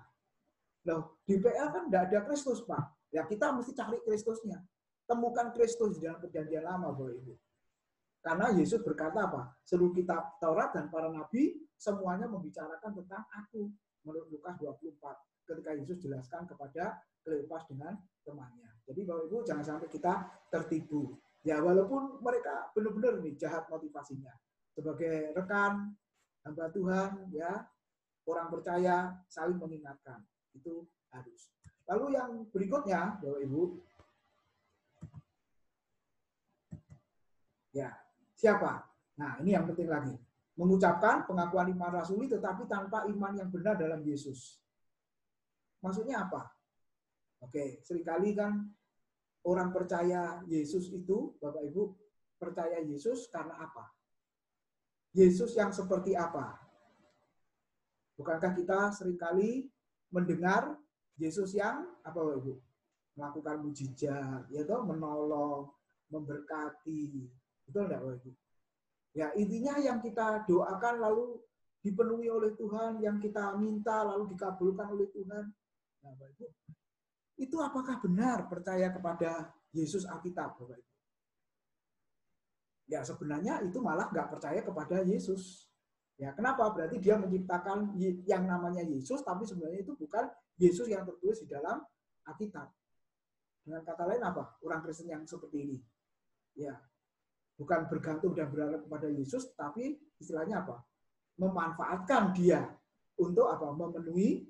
Speaker 1: Loh, di PL kan tidak ada Kristus, Pak. Ya kita mesti cari Kristusnya. Temukan Kristus di dalam perjanjian lama, Bapak Ibu. Karena Yesus berkata apa? Seluruh kitab Taurat dan para nabi semuanya membicarakan tentang aku. Menurut Lukas 24. Ketika Yesus jelaskan kepada Kleopas dengan temannya. Jadi Bapak Ibu jangan sampai kita tertipu. Ya walaupun mereka benar-benar nih jahat motivasinya. Sebagai rekan, hamba Tuhan, ya orang percaya saling mengingatkan. Itu harus. Lalu yang berikutnya, Bapak Ibu. Ya, siapa? Nah, ini yang penting lagi. Mengucapkan pengakuan iman rasuli tetapi tanpa iman yang benar dalam Yesus. Maksudnya apa? Oke, seringkali kan orang percaya Yesus itu, Bapak Ibu, percaya Yesus karena apa? Yesus yang seperti apa? Bukankah kita seringkali mendengar Yesus yang apa, Bapak Ibu? Melakukan mujizat, ya toh, menolong, memberkati. Betul enggak, Bapak Ibu? Ya, intinya yang kita doakan lalu dipenuhi oleh Tuhan, yang kita minta lalu dikabulkan oleh Tuhan. Nah, Bapak Ibu, itu apakah benar percaya kepada Yesus Alkitab, Bapak Ibu? Ya, sebenarnya itu malah nggak percaya kepada Yesus. Ya, kenapa? Berarti dia menciptakan yang namanya Yesus, tapi sebenarnya itu bukan Yesus yang tertulis di dalam Alkitab. Dengan kata lain apa? Orang Kristen yang seperti ini. Ya, bukan bergantung dan berharap kepada Yesus, tapi istilahnya apa? Memanfaatkan dia untuk apa? Memenuhi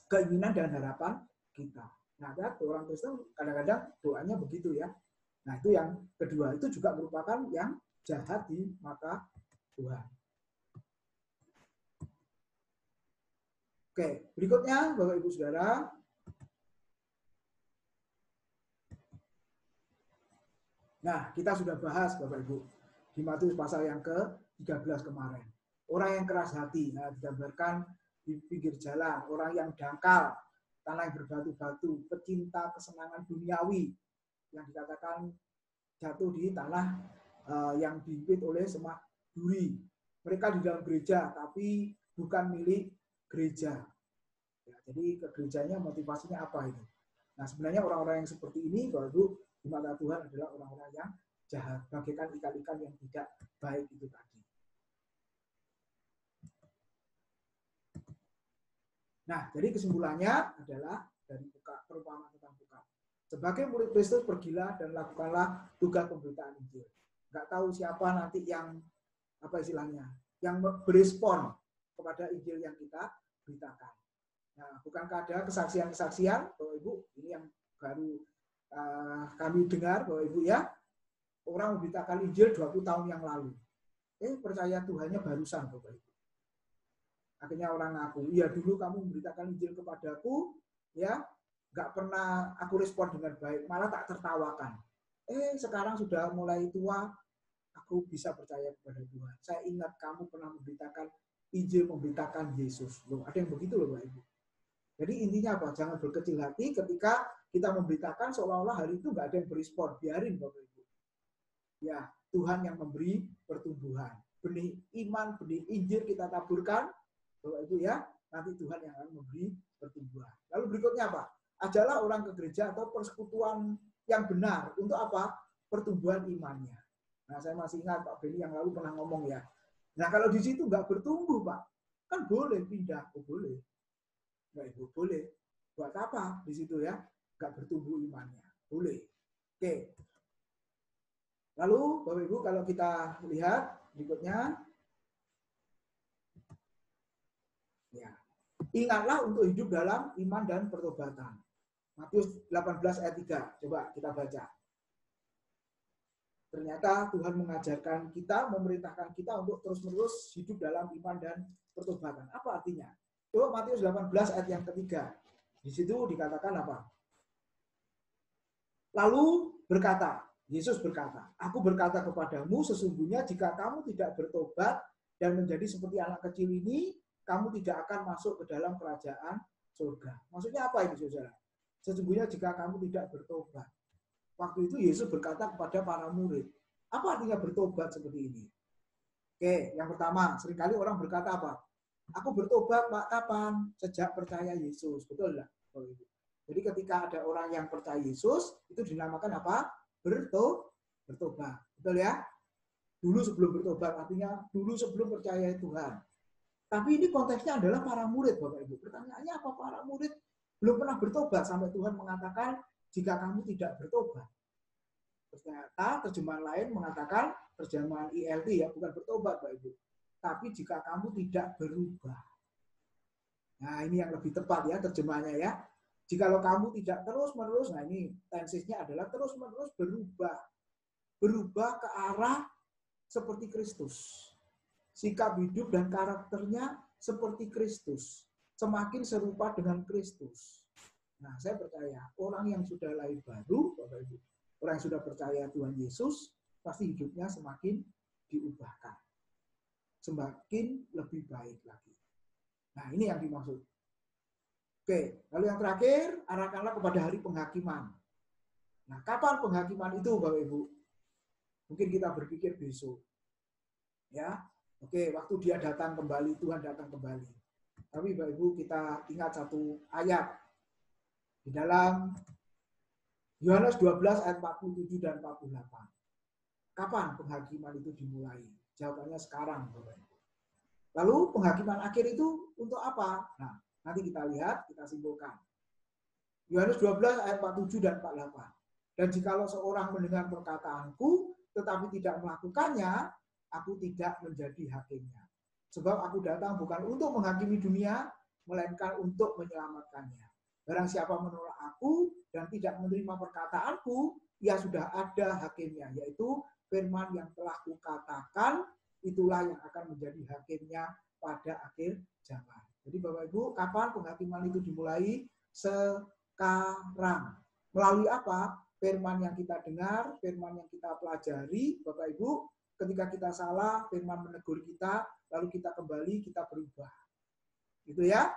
Speaker 1: keinginan dan harapan kita. Nah, orang Kristen kadang-kadang doanya begitu ya. Nah, itu yang kedua. Itu juga merupakan yang jahat di mata Tuhan. Oke, berikutnya Bapak Ibu Saudara. Nah, kita sudah bahas Bapak Ibu di Matius pasal yang ke-13 kemarin. Orang yang keras hati, nah, digambarkan di pinggir jalan, orang yang dangkal, tanah yang berbatu-batu, pecinta kesenangan duniawi, yang dikatakan jatuh di tanah yang dihimpit oleh semak duri. Mereka di dalam gereja, tapi bukan milik gereja. Ya, jadi ke gerejanya motivasinya apa ini? Nah, sebenarnya orang-orang yang seperti ini, Bapak Ibu, di mata Tuhan adalah orang-orang yang jahat, bagaikan ikan-ikan yang tidak baik itu tadi. Nah, jadi kesimpulannya adalah dari perumpamaan tentang buka. Sebagai murid Kristus, pergilah dan lakukanlah tugas pemberitaan Injil. Nggak tahu siapa nanti yang apa istilahnya, yang berespon kepada Injil yang kita beritakan. Nah, bukankah ada kesaksian-kesaksian, Bapak Ibu, ini yang baru kami dengar, Bapak Ibu ya, orang memberitakan Injil 20 tahun yang lalu. Percaya Tuhannya barusan, Bapak Ibu. Akhirnya orang ngaku, iya dulu kamu memberitakan Injil kepadaku, ya, nggak pernah aku respon dengan baik, malah tak tertawakan. Sekarang sudah mulai tua, aku bisa percaya kepada Tuhan. Saya ingat kamu pernah memberitakan Injil, memberitakan Yesus. Loh, ada yang begitu loh, Bapak Ibu. Jadi intinya apa? Jangan berkecil hati ketika kita memberitakan seolah-olah hari itu nggak ada yang berespon. Biarin, Bapak Ibu. Ya, Tuhan yang memberi pertumbuhan. Benih iman, benih Injil kita taburkan, Bapak Ibu ya, nanti Tuhan yang akan memberi pertumbuhan. Lalu berikutnya apa? Ajalah orang ke gereja atau persekutuan yang benar. Untuk apa? Pertumbuhan imannya. Nah, saya masih ingat Pak Beni yang lalu pernah ngomong ya. Nah, kalau di situ nggak bertumbuh, Pak, kan boleh pindah. Oh, boleh. Nggak, Ibu, boleh. Buat apa di situ ya? Nggak bertumbuh imannya. Boleh. Oke. Lalu, Bapak Ibu, kalau kita lihat berikutnya, ya, ingatlah untuk hidup dalam iman dan pertobatan. Matius 18 ayat 3. Coba kita baca. Ternyata Tuhan mengajarkan kita, memerintahkan kita untuk terus-menerus hidup dalam iman dan pertobatan. Apa artinya? Coba Matius 18 ayat yang ketiga. Di situ dikatakan apa? Lalu berkata, Yesus berkata, aku berkata kepadamu, sesungguhnya jika kamu tidak bertobat dan menjadi seperti anak kecil ini, kamu tidak akan masuk ke dalam kerajaan surga. Maksudnya apa ini, saudara? Sesungguhnya jika kamu tidak bertobat. Waktu itu Yesus berkata kepada para murid. Apa artinya bertobat seperti ini? Oke, yang pertama, seringkali orang berkata apa? Aku bertobat, Pak, kapan? Sejak percaya Yesus. Betul enggak? Jadi ketika ada orang yang percaya Yesus, itu dinamakan apa? Bertobat. Betul ya? Dulu sebelum bertobat, artinya dulu sebelum percaya Tuhan. Tapi ini konteksnya adalah para murid, Bapak Ibu. Pertanyaannya apa? Para murid belum pernah bertobat sampai Tuhan mengatakan jika kamu tidak bertobat. Ternyata terjemahan lain mengatakan, terjemahan ILT ya, bukan bertobat, Bapak Ibu. Tapi jika kamu tidak berubah. Nah, ini yang lebih tepat ya terjemahannya ya. Jikalau kamu tidak terus-menerus, nah ini tensisnya adalah terus-menerus berubah. Berubah ke arah seperti Kristus. Sikap hidup dan karakternya seperti Kristus. Semakin serupa dengan Kristus. Nah, saya percaya orang yang sudah lahir baru, Bapak Ibu, orang yang sudah percaya Tuhan Yesus, pasti hidupnya semakin diubahkan. Semakin lebih baik lagi. Nah, ini yang dimaksud. Oke, lalu yang terakhir, arahkanlah kepada hari penghakiman. Nah, kapan penghakiman itu, Bapak Ibu? Mungkin kita berpikir besok. Ya, oke, waktu dia datang kembali, Tuhan datang kembali. Tapi Bapak Ibu, kita ingat satu ayat di dalam Yohanes 12 ayat 47 dan 48. Kapan penghakiman itu dimulai? Jawabannya sekarang, Bapak Ibu. Lalu penghakiman akhir itu untuk apa? Nah, nanti kita lihat, kita simpulkan. Yohanes 12 ayat 47 dan 48. Dan jikalau seorang mendengar perkataanku, tetapi tidak melakukannya, aku tidak menjadi hakimnya. Sebab aku datang bukan untuk menghakimi dunia, melainkan untuk menyelamatkannya. Barang siapa menolak aku dan tidak menerima perkataanku, ia sudah ada hakimnya, yaitu firman yang telah kukatakan, itulah yang akan menjadi hakimnya pada akhir zaman. Jadi Bapak Ibu, kapan penghakiman itu dimulai? Sekarang. Melalui apa? Firman yang kita dengar, firman yang kita pelajari, Bapak Ibu, ketika kita salah, firman menegur kita, lalu kita kembali, kita berubah. Gitu ya.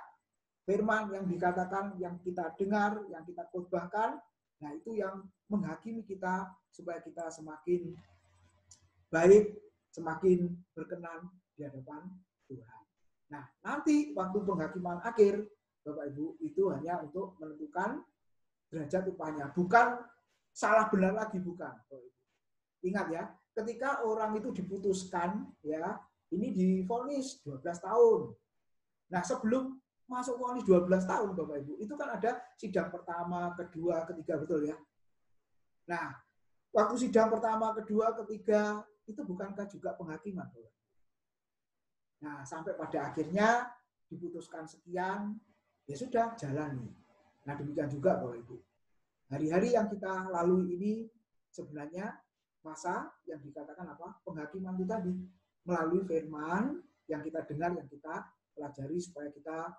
Speaker 1: Firman yang dikatakan, yang kita dengar, yang kita khotbahkan, nah itu yang menghakimi kita supaya kita semakin baik, semakin berkenan di hadapan Tuhan. Nah, nanti waktu penghakiman akhir, Bapak Ibu, itu hanya untuk menentukan derajat upahnya, bukan salah benar lagi, bukan. Ingat ya, ketika orang itu diputuskan, ya, ini divonis 12 tahun. Nah, sebelum masuk vonis 12 tahun, Bapak Ibu, itu kan ada sidang pertama, kedua, ketiga, betul ya? Nah, waktu sidang pertama, kedua, ketiga, itu bukankah juga penghakiman, Bapak? Nah, sampai pada akhirnya diputuskan sekian, ya sudah, jalani. Nah, demikian juga, Bapak Ibu. Hari-hari yang kita lalui ini sebenarnya masa yang dikatakan apa? Penghakiman itu tadi. Melalui firman yang kita dengar, yang kita pelajari supaya kita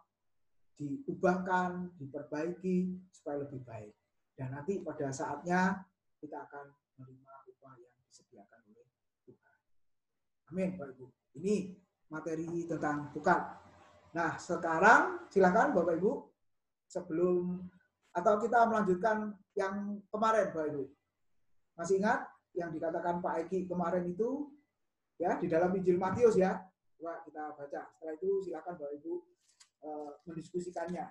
Speaker 1: diubahkan, diperbaiki supaya lebih baik. Dan nanti pada saatnya kita akan menerima upah yang disediakan oleh Tuhan. Amin, Bapak Ibu. Ini materi tentang pukat. Nah, sekarang silakan Bapak Ibu, sebelum atau kita melanjutkan yang kemarin, Bapak Ibu. Masih ingat yang dikatakan Pak Eki kemarin itu, ya, di dalam Injil Matius ya. Coba kita baca. Setelah itu silakan Bapak Ibu mendiskusikannya.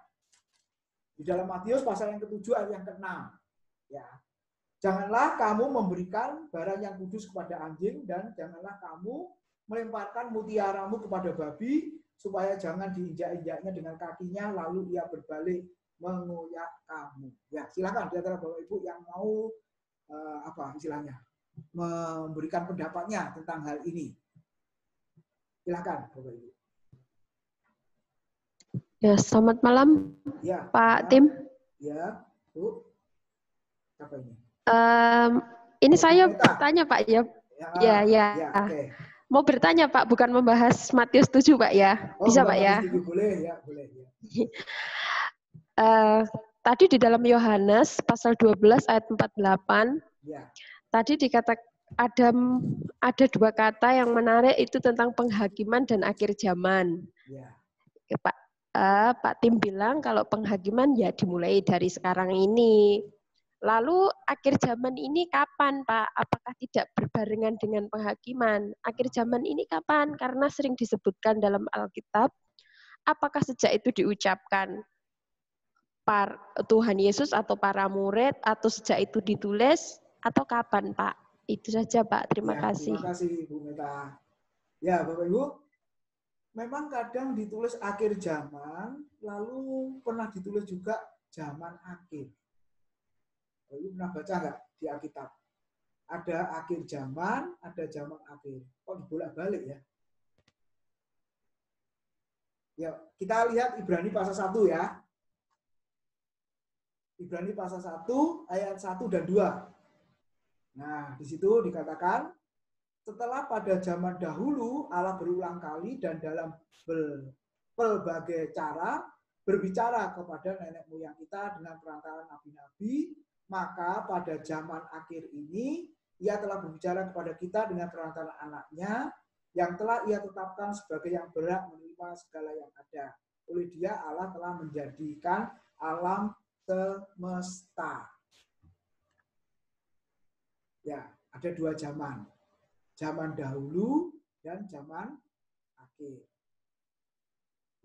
Speaker 1: Di dalam Matius pasal yang ke-7 ayat yang ke-6. Ya. Janganlah kamu memberikan barang yang kudus kepada anjing, dan janganlah kamu melemparkan mutiaramu kepada babi, supaya jangan diinjak-injaknya dengan kakinya, lalu ia berbalik mengoyak kamu. Ya, silakan di antara Bapak Ibu yang mau apa istilahnya memberikan pendapatnya tentang hal ini. Silakan Bapak Ibu.
Speaker 5: Ya, selamat malam,
Speaker 1: ya,
Speaker 5: Pak Tim.
Speaker 1: Ya, Bu. Apa ini?
Speaker 5: Ini saya bertanya, Pak, ya. Ya.
Speaker 1: Okay.
Speaker 5: Mau bertanya, Pak, bukan membahas Matius 7, Pak, ya. Bisa, Pak, ya?
Speaker 1: Boleh, ya, boleh. Ya.
Speaker 5: Tadi di dalam Yohanes pasal 12 ayat 48,
Speaker 1: ya.
Speaker 5: Tadi dikatakan ada dua kata yang menarik, itu tentang penghakiman dan akhir zaman.
Speaker 1: Ya.
Speaker 5: Pak Tim bilang kalau penghakiman ya dimulai dari sekarang ini. Lalu akhir zaman ini kapan, Pak? Apakah tidak berbarengan dengan penghakiman? Akhir zaman ini kapan? Karena sering disebutkan dalam Alkitab. Apakah sejak itu diucapkan Tuhan Yesus atau para murid, atau sejak itu ditulis, atau kapan, Pak? Itu saja, Pak. Terima kasih.
Speaker 1: Terima kasih, Bu Meta. Ya, Bapak Ibu. Memang kadang ditulis akhir zaman, lalu pernah ditulis juga zaman akhir. Ibu pernah baca nggak di Alkitab? Ada akhir zaman, ada zaman akhir. Kok dibolak-balik ya? Ya, kita lihat Ibrani pasal 1 ya. Ibrani pasal 1 ayat 1 dan 2. Nah, di situ dikatakan, setelah pada zaman dahulu Allah berulang kali dan dalam berbagai cara berbicara kepada nenek moyang kita dengan perantara nabi-nabi, maka pada zaman akhir ini ia telah berbicara kepada kita dengan perantara anaknya yang telah ia tetapkan sebagai yang berhak menerima segala yang ada. Oleh dia Allah telah menjadikan alam semesta. Ya, ada dua zaman. Zaman dahulu dan zaman akhir.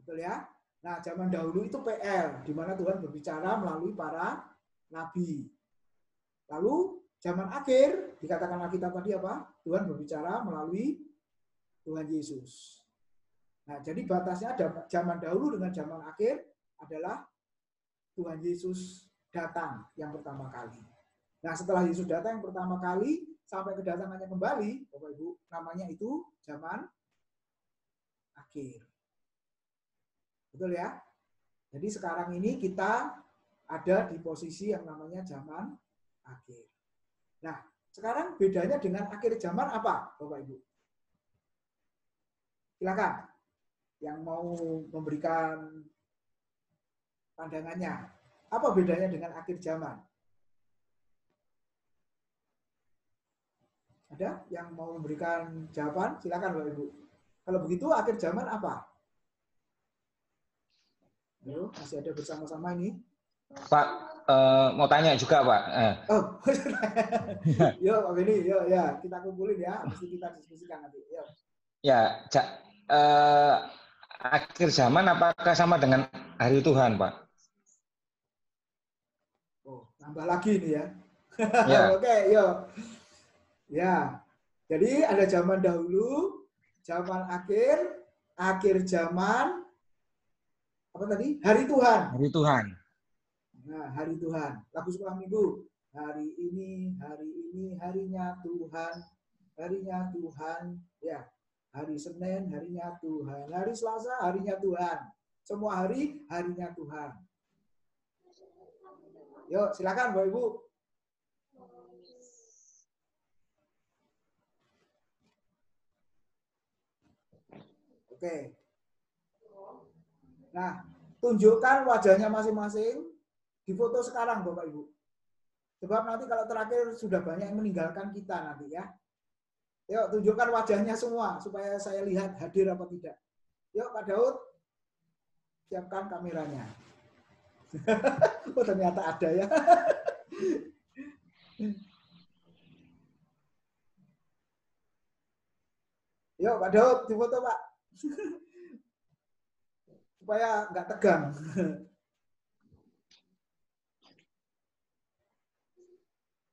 Speaker 1: Betul ya? Nah, zaman dahulu itu PL, di mana Tuhan berbicara melalui para nabi. Lalu zaman akhir, dikatakan Alkitab tadi apa? Tuhan berbicara melalui Tuhan Yesus. Nah, jadi batasnya zaman dahulu dengan zaman akhir adalah Tuhan Yesus datang yang pertama kali. Nah, setelah Yesus datang yang pertama kali, sampai kedatangannya kembali, Bapak Ibu, namanya itu zaman akhir. Betul ya? Jadi sekarang ini kita ada di posisi yang namanya zaman akhir. Nah, sekarang bedanya dengan akhir zaman apa, Bapak Ibu? Silakan. Yang mau memberikan pandangannya. Apa bedanya dengan akhir zaman? Ada yang mau memberikan jawaban? Silakan, Bapak Ibu. Kalau begitu, akhir zaman apa? Ayo, masih ada bersama-sama ini.
Speaker 3: Pak, mau tanya juga, Pak.
Speaker 1: Oh, yuk Pak Beni, yuk ya kita kumpulin ya, habis itu kita diskusikan nanti. Yuk.
Speaker 3: Ya, akhir zaman apakah sama dengan hari Tuhan, Pak?
Speaker 1: Oh, nambah lagi nih ya.
Speaker 3: Ya.
Speaker 1: Oke, yuk. Ya, jadi ada zaman dahulu, zaman akhir zaman, apa tadi? Hari Tuhan.
Speaker 3: Hari Tuhan.
Speaker 1: Nah, hari Tuhan. Lagu sekolah minggu. Hari ini harinya Tuhan. Harinya Tuhan. Ya. Hari Senin harinya Tuhan. Hari Selasa harinya Tuhan. Semua hari harinya Tuhan. Yuk, silakan Bapak Ibu. Oke. Nah, tunjukkan wajahnya masing-masing di foto sekarang Bapak Ibu. Sebab nanti kalau terakhir sudah banyak yang meninggalkan kita nanti ya. Yuk, tunjukkan wajahnya semua supaya saya lihat hadir apa tidak. Yuk, Pak Daud. Siapkan kameranya. Oh, ternyata ada ya. Yuk, Pak Daud, di foto, Pak. Supaya nggak tegang.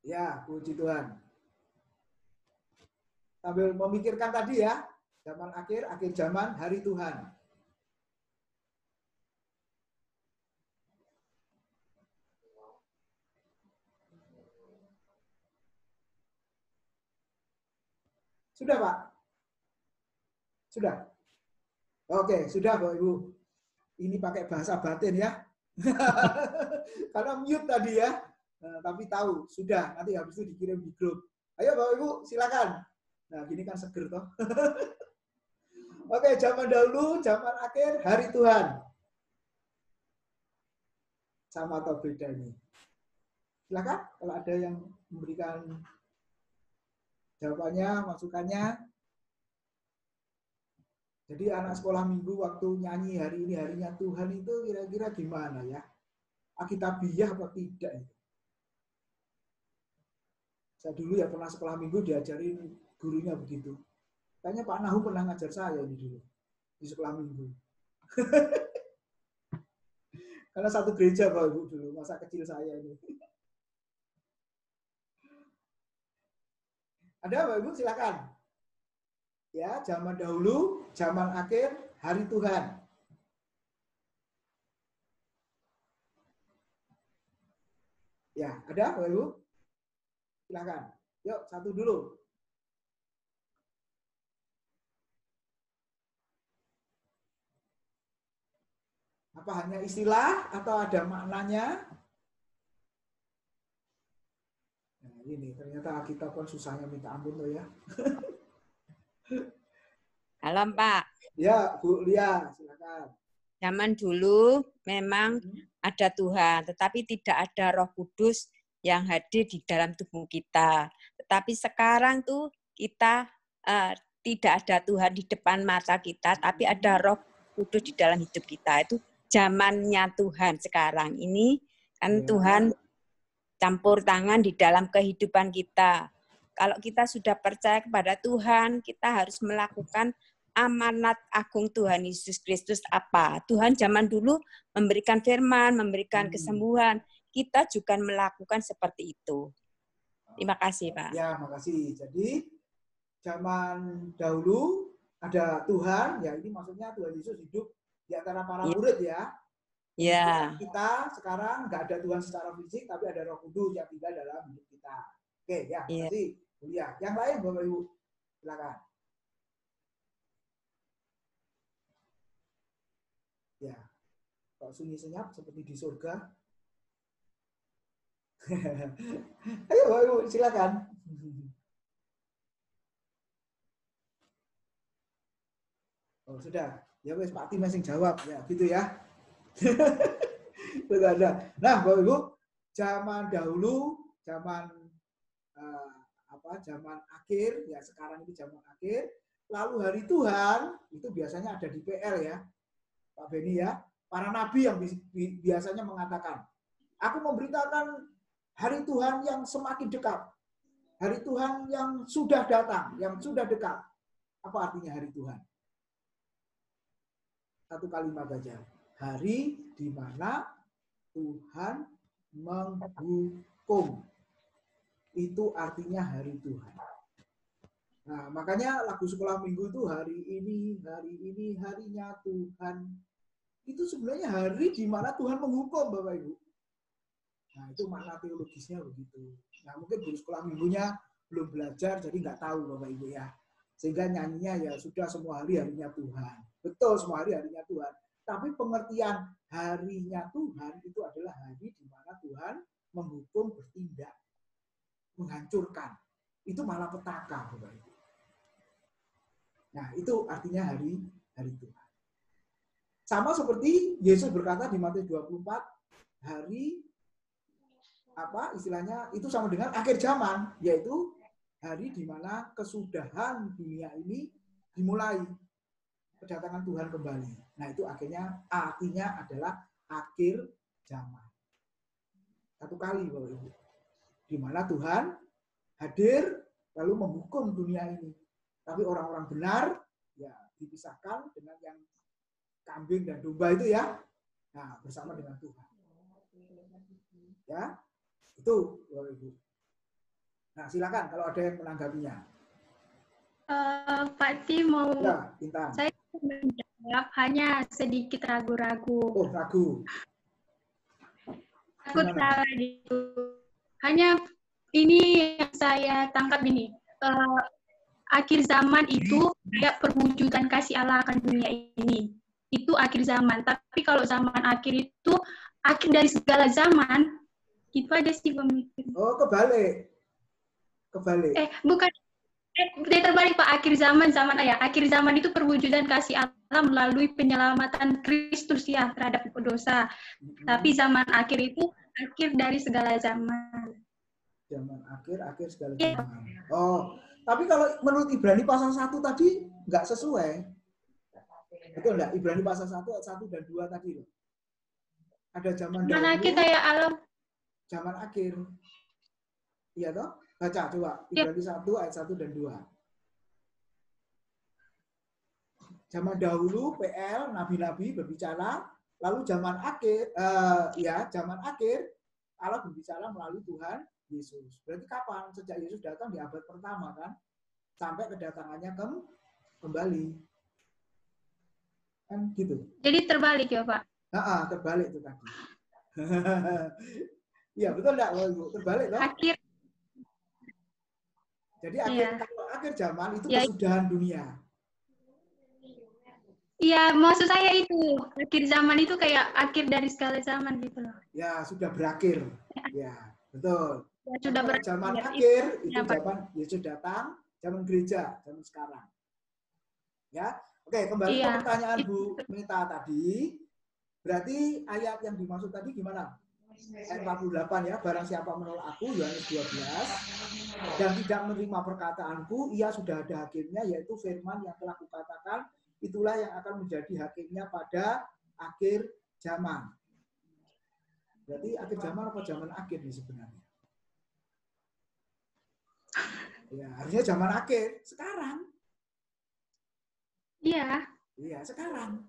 Speaker 1: Ya, puji Tuhan. Sambil memikirkan tadi ya, zaman akhir zaman, hari Tuhan. Sudah, Pak? Sudah? Oke, sudah, Bapak Ibu. Ini pakai bahasa batin ya. Karena mute tadi ya. Nah, tapi tahu, sudah. Nanti habis itu dikirim di grup. Ayo, Bapak Ibu, silakan. Nah, gini kan seger toh. Oke, zaman dahulu, zaman akhir, hari Tuhan. Sama atau beda ini? Silakan, kalau ada yang memberikan jawabannya, masukannya. Jadi anak sekolah minggu waktu nyanyi hari ini harinya Tuhan itu kira-kira gimana ya? Alkitabiah apa tidak itu? Saya dulu ya pernah sekolah minggu diajarin gurunya begitu. Kayaknya Pak Nahu pernah ngajar saya ini dulu di sekolah minggu. Karena satu gereja Bapak Ibu dulu masa kecil saya ini. Ada Bapak Ibu silakan. Ya, zaman dahulu, zaman akhir, hari Tuhan. Ya, ada Bapak Ibu? Silakan. Yuk, satu dulu. Apa hanya istilah atau ada maknanya? Nah, ini ternyata kita pun susahnya minta ampun loh ya.
Speaker 6: Halo Pak.
Speaker 1: Ya, Bu Lia, silakan.
Speaker 6: Zaman dulu memang ada Tuhan, tetapi tidak ada Roh Kudus yang hadir di dalam tubuh kita. Tetapi sekarang tuh kita tidak ada Tuhan di depan mata kita, tapi ada Roh Kudus di dalam hidup kita. Itu zamannya Tuhan sekarang ini kan Tuhan campur tangan di dalam kehidupan kita. Kalau kita sudah percaya kepada Tuhan, kita harus melakukan amanat agung Tuhan Yesus Kristus apa? Tuhan zaman dulu memberikan firman, memberikan kesembuhan. Kita juga melakukan seperti itu. Terima kasih, Pak.
Speaker 1: Ya, makasih. Jadi, zaman dahulu ada Tuhan, ya ini maksudnya Tuhan Yesus hidup di antara para murid ya.
Speaker 6: Ya.
Speaker 1: Kita sekarang nggak ada Tuhan secara fisik, tapi ada Roh Kudus yang tinggal dalam hidup kita. Oke, ya, makasih. Ya. Yang lain, Bapak Ibu, silakan. Ya, kalau sunyi senyap seperti di surga. Ayo, Bapak Ibu, silakan. Oh, sudah. Ya wes Pak Tim masing jawab ya, gitu ya. Sudah ada. Nah, Bapak Ibu, zaman dahulu, zaman zaman akhir, ya sekarang ini zaman akhir, lalu hari Tuhan itu biasanya ada di PL ya, Pak Beni ya. Para nabi yang biasanya mengatakan, aku memberitakan hari Tuhan yang semakin dekat, hari Tuhan yang sudah datang, yang sudah dekat. Apa artinya hari Tuhan? Satu kalimat saja. Hari di mana Tuhan menghukum. Itu artinya hari Tuhan. Nah, makanya lagu sekolah minggu itu hari ini harinya Tuhan. Itu sebenarnya hari di mana Tuhan menghukum, Bapak Ibu. Nah, itu makna teologisnya begitu. Nah, mungkin guru sekolah minggunya belum belajar, jadi nggak tahu, Bapak Ibu ya. Sehingga nyanyinya ya sudah semua hari harinya Tuhan. Betul, semua hari harinya Tuhan. Tapi pengertian harinya Tuhan itu adalah hari di mana Tuhan menghukum, bertindak, menghancurkan. Itu malapetaka, Bapak Ibu. Nah, itu artinya hari Tuhan. Sama seperti Yesus berkata di Matius 24, hari istilahnya itu sama dengan akhir zaman, yaitu hari di mana kesudahan dunia ini dimulai, kedatangan Tuhan kembali. Nah, itu artinya adalah akhir zaman. Satu kali, Bapak Ibu. Di mana Tuhan hadir lalu menghukum dunia ini. Tapi orang-orang benar ya dipisahkan dengan yang kambing dan domba itu ya. Nah, bersama dengan Tuhan. Ya. Itu, Bapak Ibu. Nah, silakan kalau ada yang menanggapinya.
Speaker 7: Pak Tim mau
Speaker 1: ya, saya
Speaker 7: menjawab, hanya sedikit ragu-ragu.
Speaker 1: Oh, ragu.
Speaker 7: Takut salah gitu. Hanya ini yang saya tangkap ini. Akhir zaman itu kayak perwujudan kasih Allah akan dunia ini. Itu akhir zaman. Tapi kalau zaman akhir itu akhir dari segala zaman. Itu aja sih pemikiran.
Speaker 1: Oh, kebalik.
Speaker 7: Bukan. Terbalik Pak, akhir zaman akhir zaman itu perwujudan kasih Allah melalui penyelamatan Kristus ya terhadap dosa. Tapi zaman akhir itu akhir dari segala zaman.
Speaker 1: Zaman akhir segala zaman. Oh, tapi kalau menurut Ibrani pasal 1 tadi nggak sesuai. Betul enggak? Ibrani pasal 1 ayat 1 dan 2 tadi loh. Ada zaman dahulu.
Speaker 7: Akhir kayak alam.
Speaker 1: Zaman akhir. Iya toh? Baca coba. Ibrani 1 ayat 1 dan 2. Zaman dahulu PL, nabi-nabi berbicara, lalu zaman akhir, zaman akhir Allah berbicara melalui Tuhan Yesus. Berarti kapan? Sejak Yesus datang di abad pertama kan? Sampai kedatangannya kembali. Kan gitu.
Speaker 7: Jadi terbalik ya Pak?
Speaker 1: Terbalik itu tadi. Iya, betul enggak? Terbalik loh.
Speaker 7: Akhir.
Speaker 1: Jadi akhir zaman itu kesudahan dunia.
Speaker 7: Iya, maksud saya itu akhir zaman itu kayak akhir dari segala zaman gitu loh.
Speaker 1: Ya, sudah berakhir. Ya, betul.
Speaker 7: Ya, sudah berakhir.
Speaker 1: Zaman akhir itu zaman Yesus datang, zaman gereja, zaman sekarang. Ya, oke, kembali ke pertanyaan Bu Mita tadi. Berarti ayat yang dimaksud tadi gimana? Ayat 48 ya, barang siapa menolak aku, Yohanes 12, dan tidak menerima perkataanku, ia sudah ada hakimnya, yaitu firman yang telah kukatakan, itulah yang akan menjadi hakimnya pada akhir zaman. Berarti akhir zaman apa zaman akhir nih sebenarnya? Ya, harusnya zaman akhir. Sekarang.
Speaker 7: Iya.
Speaker 1: Iya, sekarang.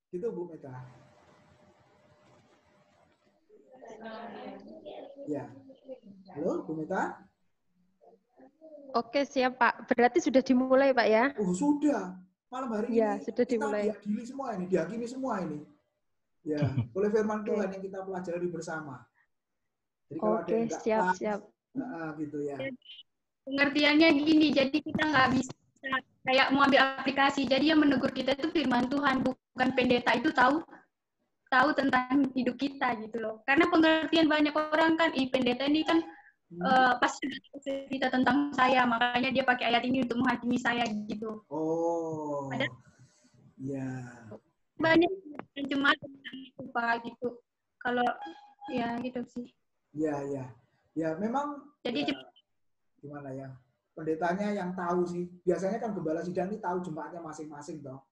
Speaker 1: Gitu Bu Meta. Ya. Halo, Bu Meta?
Speaker 5: Oke, siap Pak. Berarti sudah dimulai Pak ya?
Speaker 1: Oh, sudah. Malam hari
Speaker 5: Ya,
Speaker 1: ini
Speaker 5: sudah
Speaker 1: kita
Speaker 5: dimulai.
Speaker 1: diadili semua ini, dihakimi semua ini. Ya, oleh firman Tuhan yang kita pelajari bersama. Jadi kalau ada yang enggak pas,
Speaker 5: siap.
Speaker 1: Gitu ya.
Speaker 7: Pengertiannya gini, jadi kita nggak bisa kayak mau ambil aplikasi. Jadi yang menegur kita itu firman Tuhan, bukan pendeta itu tahu tentang hidup kita gitu loh. Karena pengertian banyak orang kan, pendeta ini kan pasti cerita tentang saya, makanya dia pakai ayat ini untuk menghakimi saya gitu.
Speaker 1: Oh, ya.
Speaker 7: Banyak macam-macam itu Pak gitu. Kalau ya gitu sih.
Speaker 1: Ya memang.
Speaker 7: Jadi
Speaker 1: ya, gimana ya? Pendetanya yang tahu sih. Biasanya kan gembala sidang ini tahu jemaatnya masing-masing toh.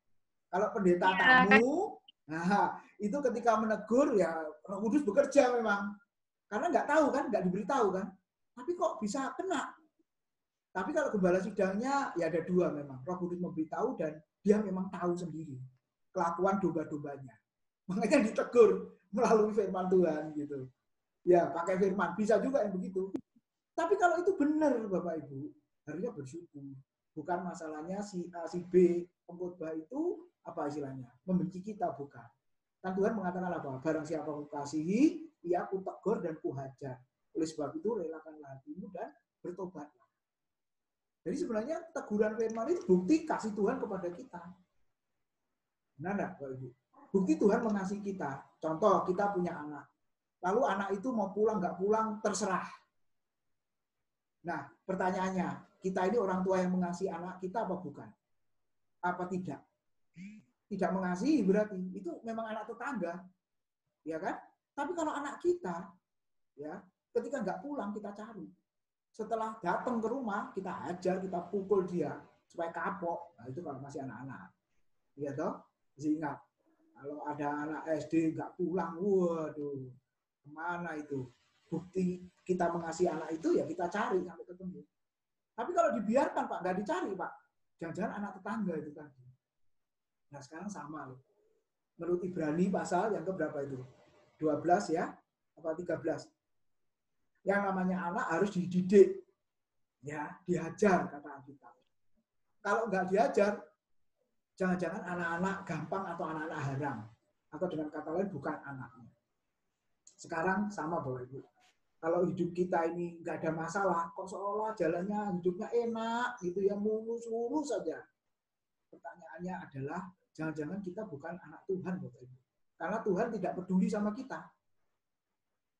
Speaker 1: Kalau pendeta tamu, nah itu ketika menegur ya Roh Kudus bekerja memang. Karena nggak tahu kan, nggak diberitahu kan. Tapi kok bisa kena? Tapi kalau gembala sidangnya ya ada dua memang. Roh Kudus memberitahu dan dia memang tahu sendiri kelakuan domba-dombanya. Makanya ditegur melalui firman Tuhan gitu. Ya, pakai firman. Bisa juga yang begitu. Tapi kalau itu benar Bapak Ibu, harusnya bersyukur. Bukan masalahnya si A, si B, pengkhotbah itu apa istilahnya? Membenci kita, bukan. Kan Tuhan mengatakan apa? Barang siapa kukasihi, ia kutegur dan kuhajar. Oleh sebab itu relakanlah hatimu dan bertobatlah. Jadi sebenarnya teguran firman itu bukti kasih Tuhan kepada kita. Benar enggak, Bapak Ibu? Bukti Tuhan mengasihi kita. Contoh, kita punya anak. Lalu anak itu mau pulang, nggak pulang, terserah. Nah, pertanyaannya, kita ini orang tua yang mengasihi anak kita apa bukan? Apa tidak? Tidak mengasihi berarti. Itu memang anak tetangga. Ya kan? Tapi kalau anak kita, ya, ketika nggak pulang, kita cari. Setelah datang ke rumah, kita ajar, kita pukul dia. Supaya kapok. Nah, itu kalau masih anak-anak. Ya toh? Masih ingat. Kalau ada anak SD nggak pulang, waduh, kemana itu? Bukti kita mengasihi anak itu ya kita cari sampai ketemu. Tapi kalau dibiarkan Pak, nggak dicari Pak. Jangan-jangan anak tetangga itu tadi. Nah sekarang sama loh. Menurut Ibrani pasal yang keberapa itu? 12 ya? Apa 13? Yang namanya anak harus dididik. Ya, diajar kata Alkitab. Kalau nggak diajar, jangan-jangan anak-anak gampang atau anak-anak haram. Atau dengan kata lain bukan anaknya. Sekarang sama Bapak Ibu. Kalau hidup kita ini nggak ada masalah, kok seolah jalannya hidupnya enak, gitu ya, mulus-mulus saja. Pertanyaannya adalah, jangan-jangan kita bukan anak Tuhan, Bapak Ibu. Karena Tuhan tidak peduli sama kita.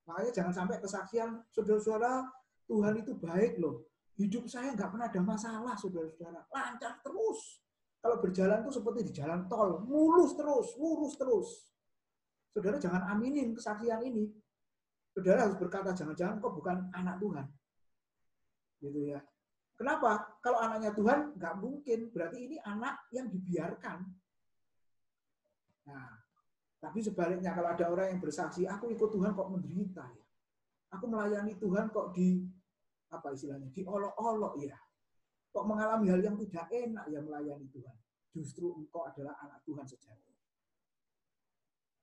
Speaker 1: Makanya jangan sampai kesaksian, saudara-saudara, Tuhan itu baik loh. Hidup saya nggak pernah ada masalah, saudara-saudara. Lancar terus. Kalau berjalan tuh seperti di jalan tol, mulus terus, lurus terus. Saudara jangan aminin kesaksian ini. Saudara harus berkata, jangan-jangan kok bukan anak Tuhan. Gitu ya. Kenapa? Kalau anaknya Tuhan, nggak mungkin. Berarti ini anak yang dibiarkan. Nah, tapi sebaliknya kalau ada orang yang bersaksi, aku ikut Tuhan kok menderita ya. Aku melayani Tuhan kok apa istilahnya? Diolok-olok ya. Kok mengalami hal yang tidak enak ya melayani Tuhan. Justru engkau adalah anak Tuhan sejati.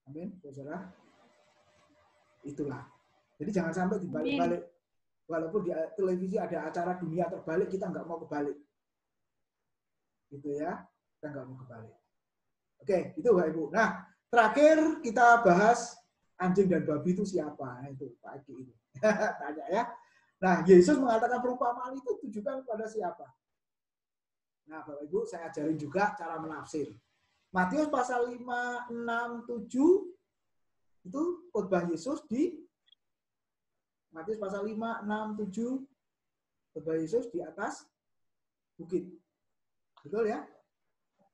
Speaker 1: Amin, saudara. Itulah. Jadi jangan sampai dibalik-balik. Walaupun di televisi ada acara dunia terbalik, kita nggak mau kebalik. Gitu ya. Kita nggak mau kebalik. Oke, itu Pak Ibu. Nah, terakhir kita bahas anjing dan babi itu siapa? Nah, itu Pak Eki ini. Tanya ya. Nah, Yesus mengatakan perumpamaan itu tujukan kepada siapa? Nah, Bapak Ibu, saya ajarin juga cara menafsir. Matius pasal 5, 6, 7 itu khotbah Yesus di Matius pasal 5, 6, 7 khotbah Yesus di atas bukit. Betul ya?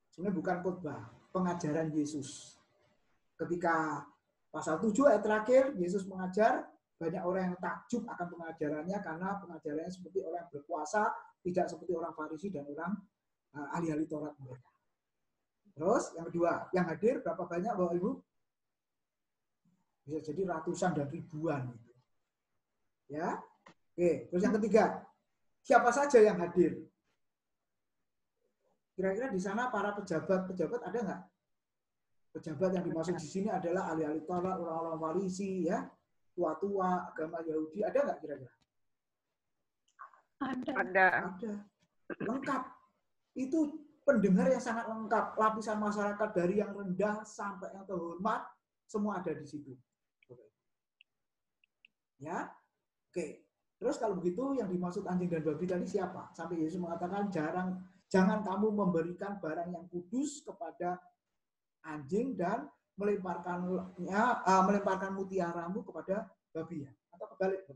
Speaker 1: Sebenarnya bukan khotbah, pengajaran Yesus. ketika pasal 7 ayat terakhir, Yesus mengajar, banyak orang yang takjub akan pengajarannya karena pengajarannya seperti orang yang berkuasa, tidak seperti orang Farisi dan orang ahli-ahli Taurat mereka. Terus yang kedua, yang hadir berapa banyak Bapak Ibu? Bisa jadi ratusan dan ribuan. Gitu. Ya, oke. Terus yang ketiga, siapa saja yang hadir? Kira-kira di sana para pejabat ada nggak? Pejabat yang dimaksud di sini adalah ahli-ahli Taurat, orang-orang Farisi, ya, tua-tua agama Yahudi, ada nggak kira-kira?
Speaker 2: Ada.
Speaker 1: Ada. Lengkap. Itu pendengar yang sangat lengkap. Lapisan masyarakat dari yang rendah sampai yang terhormat, semua ada di situ. Ya, oke. Terus kalau begitu yang dimaksud anjing dan babi tadi siapa? Sampai Yesus mengatakan jangan kamu memberikan barang yang kudus kepada anjing dan melemparkan mutiaramu kepada babi, ya? Atau kebalik.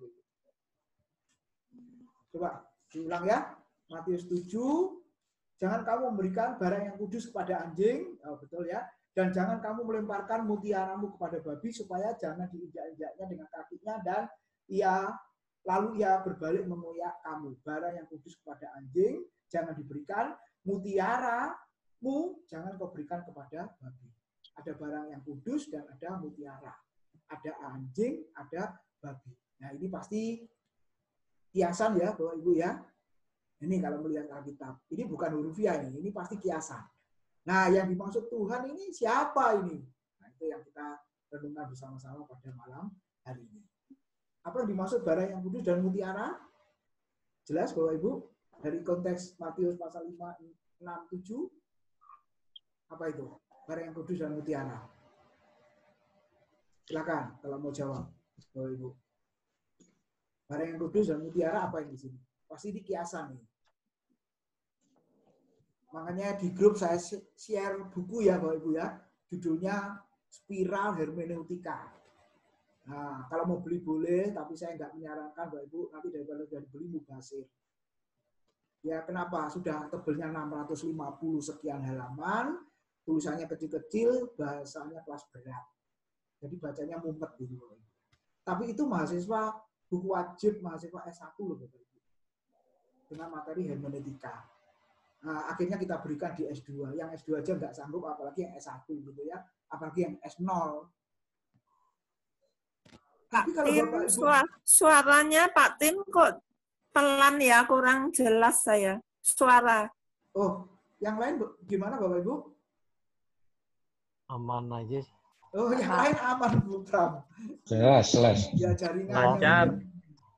Speaker 1: Coba diulang ya. Matius 7, jangan kamu memberikan barang yang kudus kepada anjing, betul ya. Dan jangan kamu melemparkan mutiaramu kepada babi supaya jangan diinjak-injaknya dengan kakinya dan lalu ia berbalik mengoyak kamu. Barang yang kudus kepada anjing jangan diberikan, mutiaramu jangan kau berikan kepada babi. Ada barang yang kudus dan ada mutiara. Ada anjing, ada babi. Nah, ini pasti kiasan ya, Bapak Ibu ya. Ini kalau melihat Alkitab. Ini bukan hurufiah ini pasti kiasan. Nah, yang dimaksud Tuhan ini siapa ini? Nah, itu yang kita renungkan bersama-sama pada malam hari ini. Apa yang dimaksud barang yang kudus dan mutiara? Jelas Bapak Ibu? Dari konteks Matius pasal 5, 6, 7. Apa itu? Barang yang kudus dan mutiara. Silakan kalau mau jawab, Bapak Ibu. Barang yang kudus dan mutiara apa yang di sini? Pasti di kiasan ini. Makanya di grup saya share buku ya Bapak Ibu ya. Judulnya Spiral Hermeneutika. Nah, kalau mau beli boleh, tapi saya nggak menyarankan Bapak Ibu nanti daripada beli mubazir. Ya kenapa? Sudah tebelnya 650 sekian halaman, tulisannya kecil-kecil, bahasanya kelas berat. Jadi bacanya mumet gitu. Tapi itu mahasiswa buku wajib mahasiswa S1 loh Bapak Ibu. Dengan materi hermeneutika. Nah, akhirnya kita berikan di S2. Yang S2 aja nggak sanggup, apalagi yang S1 gitu ya. Apalagi yang S0. Tapi kalau
Speaker 8: Tim,
Speaker 1: Bapak Ibu,
Speaker 8: suaranya Pak Tim kok pelan ya, kurang jelas saya. Suara.
Speaker 1: oh, yang lain gimana Bapak Ibu?
Speaker 4: Aman aja.
Speaker 1: Oh, yang lain aman Bu Pram.
Speaker 3: Jelas.
Speaker 1: Ya jaringannya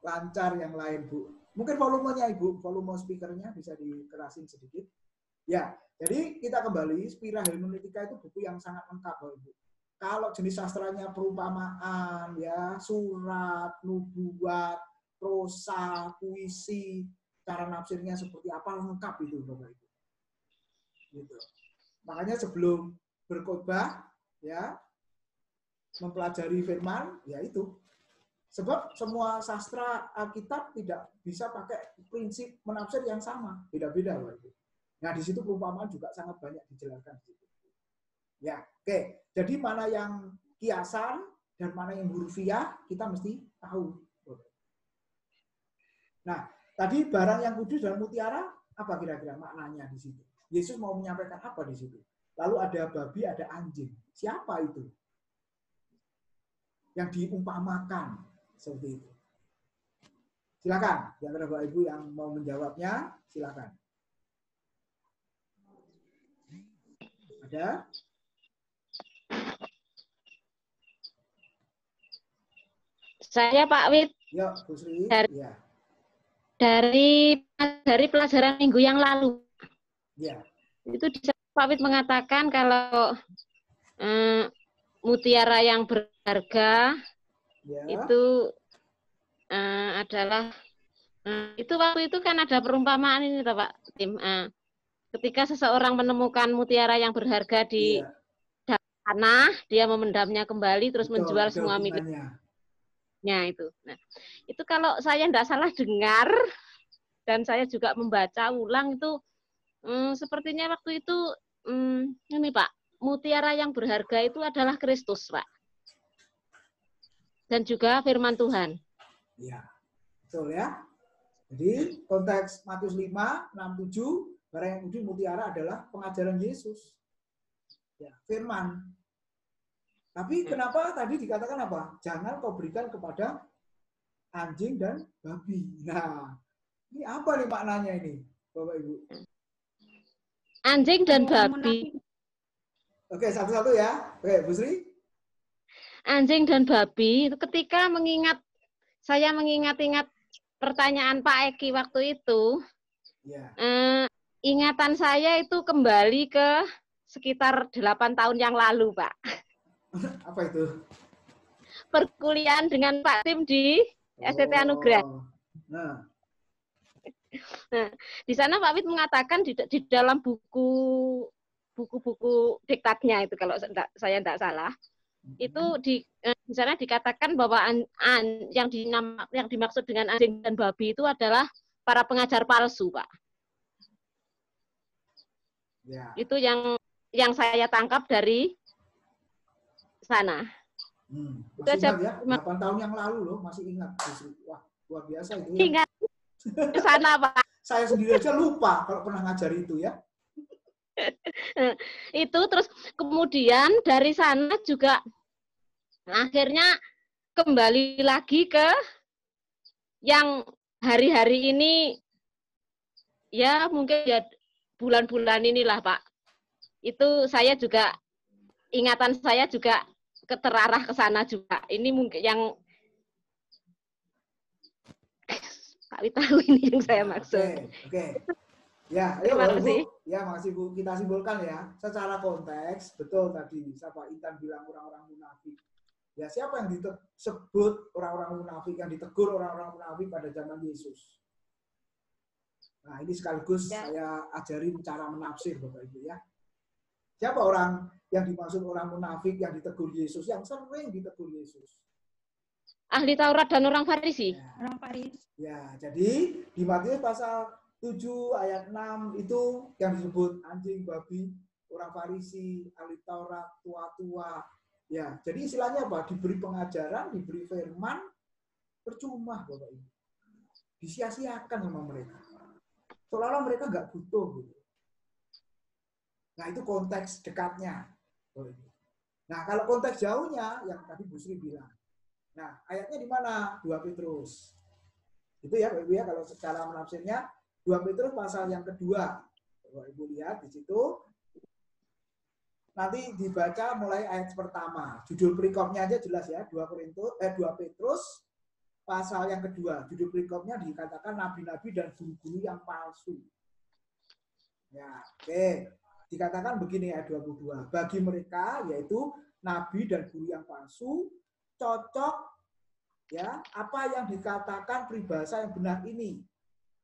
Speaker 1: lancar yang lain Bu. Mungkin volumenya Ibu, volume speakernya bisa dikerasin sedikit. Ya, jadi kita kembali, Spiral Hermeneutika itu buku yang sangat lengkap Bapak Ibu. Kalau jenis sastranya perumpamaan, ya, surat, nubuat, prosa, puisi, cara nafsirnya seperti apa lengkap itu Bapak Ibu. Gitu. Makanya sebelum berkhotbah, ya, mempelajari firman, ya itu. Sebab semua sastra Alkitab tidak bisa pakai prinsip menafsir yang sama, beda-beda Bapak Ibu. Nah, di situ perumpamaan juga sangat banyak dijelaskan di situ. Ya, oke. Jadi mana yang kiasan dan mana yang hurufiah kita mesti tahu. Nah, tadi barang yang kudus dan mutiara apa kira-kira maknanya di situ? Yesus mau menyampaikan apa di situ? Lalu ada babi, ada anjing. Siapa itu? Yang diumpamakan seperti itu. Silakan, di antara Bapak Ibu yang mau menjawabnya, silakan. Ada?
Speaker 9: Saya Pak Wid.
Speaker 1: Yuk, Bu Sri. Ya.
Speaker 9: Dari pelajaran minggu yang lalu.
Speaker 1: Ya.
Speaker 9: Itu Pak Wid mengatakan kalau mutiara yang berharga
Speaker 1: Ya.
Speaker 9: itu adalah itu waktu itu kan ada perumpamaan ini Pak Tim. Ketika seseorang menemukan mutiara yang berharga di tanah, dia memendamnya kembali terus menjual semua miliknya itu. Nah, itu kalau saya tidak salah dengar dan saya juga membaca ulang itu sepertinya waktu itu ini Pak, mutiara yang berharga itu adalah Kristus, Pak. Dan juga firman Tuhan.
Speaker 1: Iya, betul ya. Jadi konteks Matius 5, 6, 7, barang yang menjadi mutiara adalah pengajaran Yesus. Ya, firman. Tapi kenapa tadi dikatakan apa? Jangan kau berikan kepada anjing dan babi. Nah, ini apa nih maknanya ini, Bapak Ibu?
Speaker 9: Anjing dan babi.
Speaker 1: Oke, satu-satu ya. Oke, Bu Sri.
Speaker 9: Anjing dan babi itu ketika saya mengingat-ingat pertanyaan Pak Eki waktu itu,
Speaker 1: ya.
Speaker 9: Ingatan saya itu kembali ke sekitar 8 tahun yang lalu, Pak.
Speaker 1: Apa itu?
Speaker 9: Perkuliahan dengan Pak Tim di STT Anugerah.
Speaker 1: Nah,
Speaker 9: di sana Pak Wid mengatakan di dalam buku-buku diktatnya itu kalau saya tidak salah, itu di sana dikatakan bahwa yang dimaksud dengan anjing dan babi itu adalah para pengajar palsu, Pak.
Speaker 1: ya.
Speaker 9: Itu yang saya tangkap dari sana.
Speaker 1: Masih ingat ya? 8 tahun yang lalu loh, masih ingat. Wah, luar biasa itu ya.
Speaker 9: Ingat ke sana, Pak.
Speaker 1: Saya sendiri aja lupa kalau pernah ngajar itu ya.
Speaker 9: Itu terus kemudian dari sana juga akhirnya kembali lagi ke yang hari-hari ini ya mungkin ya bulan-bulan inilah, Pak. Itu saya juga ingatan saya juga terarah ke sana juga. Ini mungkin yang Pak Wid tahu ini yang saya maksud.
Speaker 1: Oke. Ya, ayo Bu. Ya, makasih Bu. Kita simpulkan ya. Secara konteks, betul tadi siapa Intan bilang orang-orang munafik. Ya, siapa yang disebut orang-orang munafik, yang ditegur orang-orang munafik pada zaman Yesus? Nah, ini sekaligus saya ajarin cara menafsir, Bapak Ibu ya. Siapa orang yang dimaksud orang munafik yang ditegur Yesus, yang sering ditegur Yesus?
Speaker 9: Ahli Taurat dan orang Farisi.
Speaker 1: Ya. Orang Farisi. Ya, jadi di Matius pasal 7 ayat 6 itu yang disebut anjing, babi, orang Farisi, ahli Taurat, tua-tua. Ya, jadi istilahnya apa? Diberi pengajaran, diberi firman, percuma, Bapak Ibu. Disia-siakan sama mereka. Seolah-olah mereka nggak butuh. Gitu. Nah, itu konteks dekatnya. Nah, kalau konteks jauhnya, yang tadi Bu Sri bilang. Nah, ayatnya di mana? 2 Petrus. Itu ya, Bapak Ibu ya, kalau secara menafsirnya, 2 Petrus pasal yang kedua. Bapak Ibu lihat di situ. Nanti dibaca mulai ayat pertama. Judul perikopnya aja jelas ya, 2 Petrus pasal yang kedua. Judul perikopnya dikatakan nabi-nabi dan guru-guru yang palsu. Ya, oke. Dikatakan begini ayat 22. Bagi mereka yaitu nabi dan guru yang palsu cocok ya apa yang dikatakan peribahasa yang benar ini.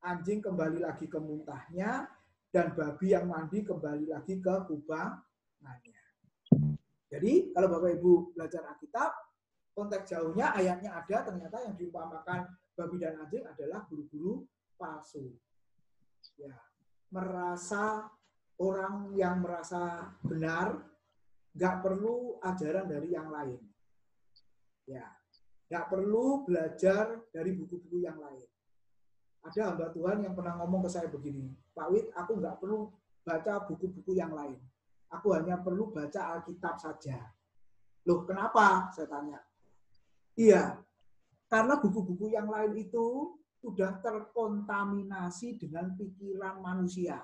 Speaker 1: Anjing kembali lagi ke muntahnya dan babi yang mandi kembali lagi ke kubangannya. Jadi kalau Bapak Ibu belajar Alkitab, konteks jauhnya ayatnya ada, ternyata yang diumpamakan babi dan anjing adalah guru-guru palsu. Ya, orang yang merasa benar nggak perlu ajaran dari yang lain. Ya, nggak perlu belajar dari buku-buku yang lain. Ada hamba Tuhan yang pernah ngomong ke saya begini, Pak Wid, aku nggak perlu baca buku-buku yang lain. Aku hanya perlu baca Alkitab saja. Loh, kenapa? Saya tanya. Iya, karena buku-buku yang lain itu sudah terkontaminasi dengan pikiran manusia.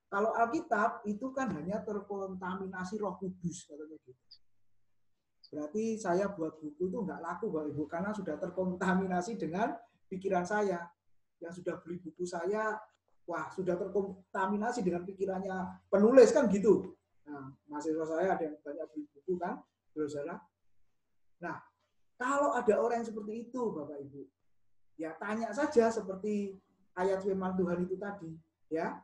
Speaker 1: Kalau Alkitab itu kan hanya terkontaminasi Roh Kudus, katanya gitu. Berarti saya buat buku itu nggak laku, Bapak Ibu, karena sudah terkontaminasi dengan pikiran saya. Yang sudah beli buku saya, wah sudah terkontaminasi dengan pikirannya penulis kan gitu. Nah, mahasiswa saya ada yang banyak beli buku kan, saudara. Nah, kalau ada orang yang seperti itu, Bapak Ibu, ya tanya saja seperti ayat firman Tuhan itu tadi, ya.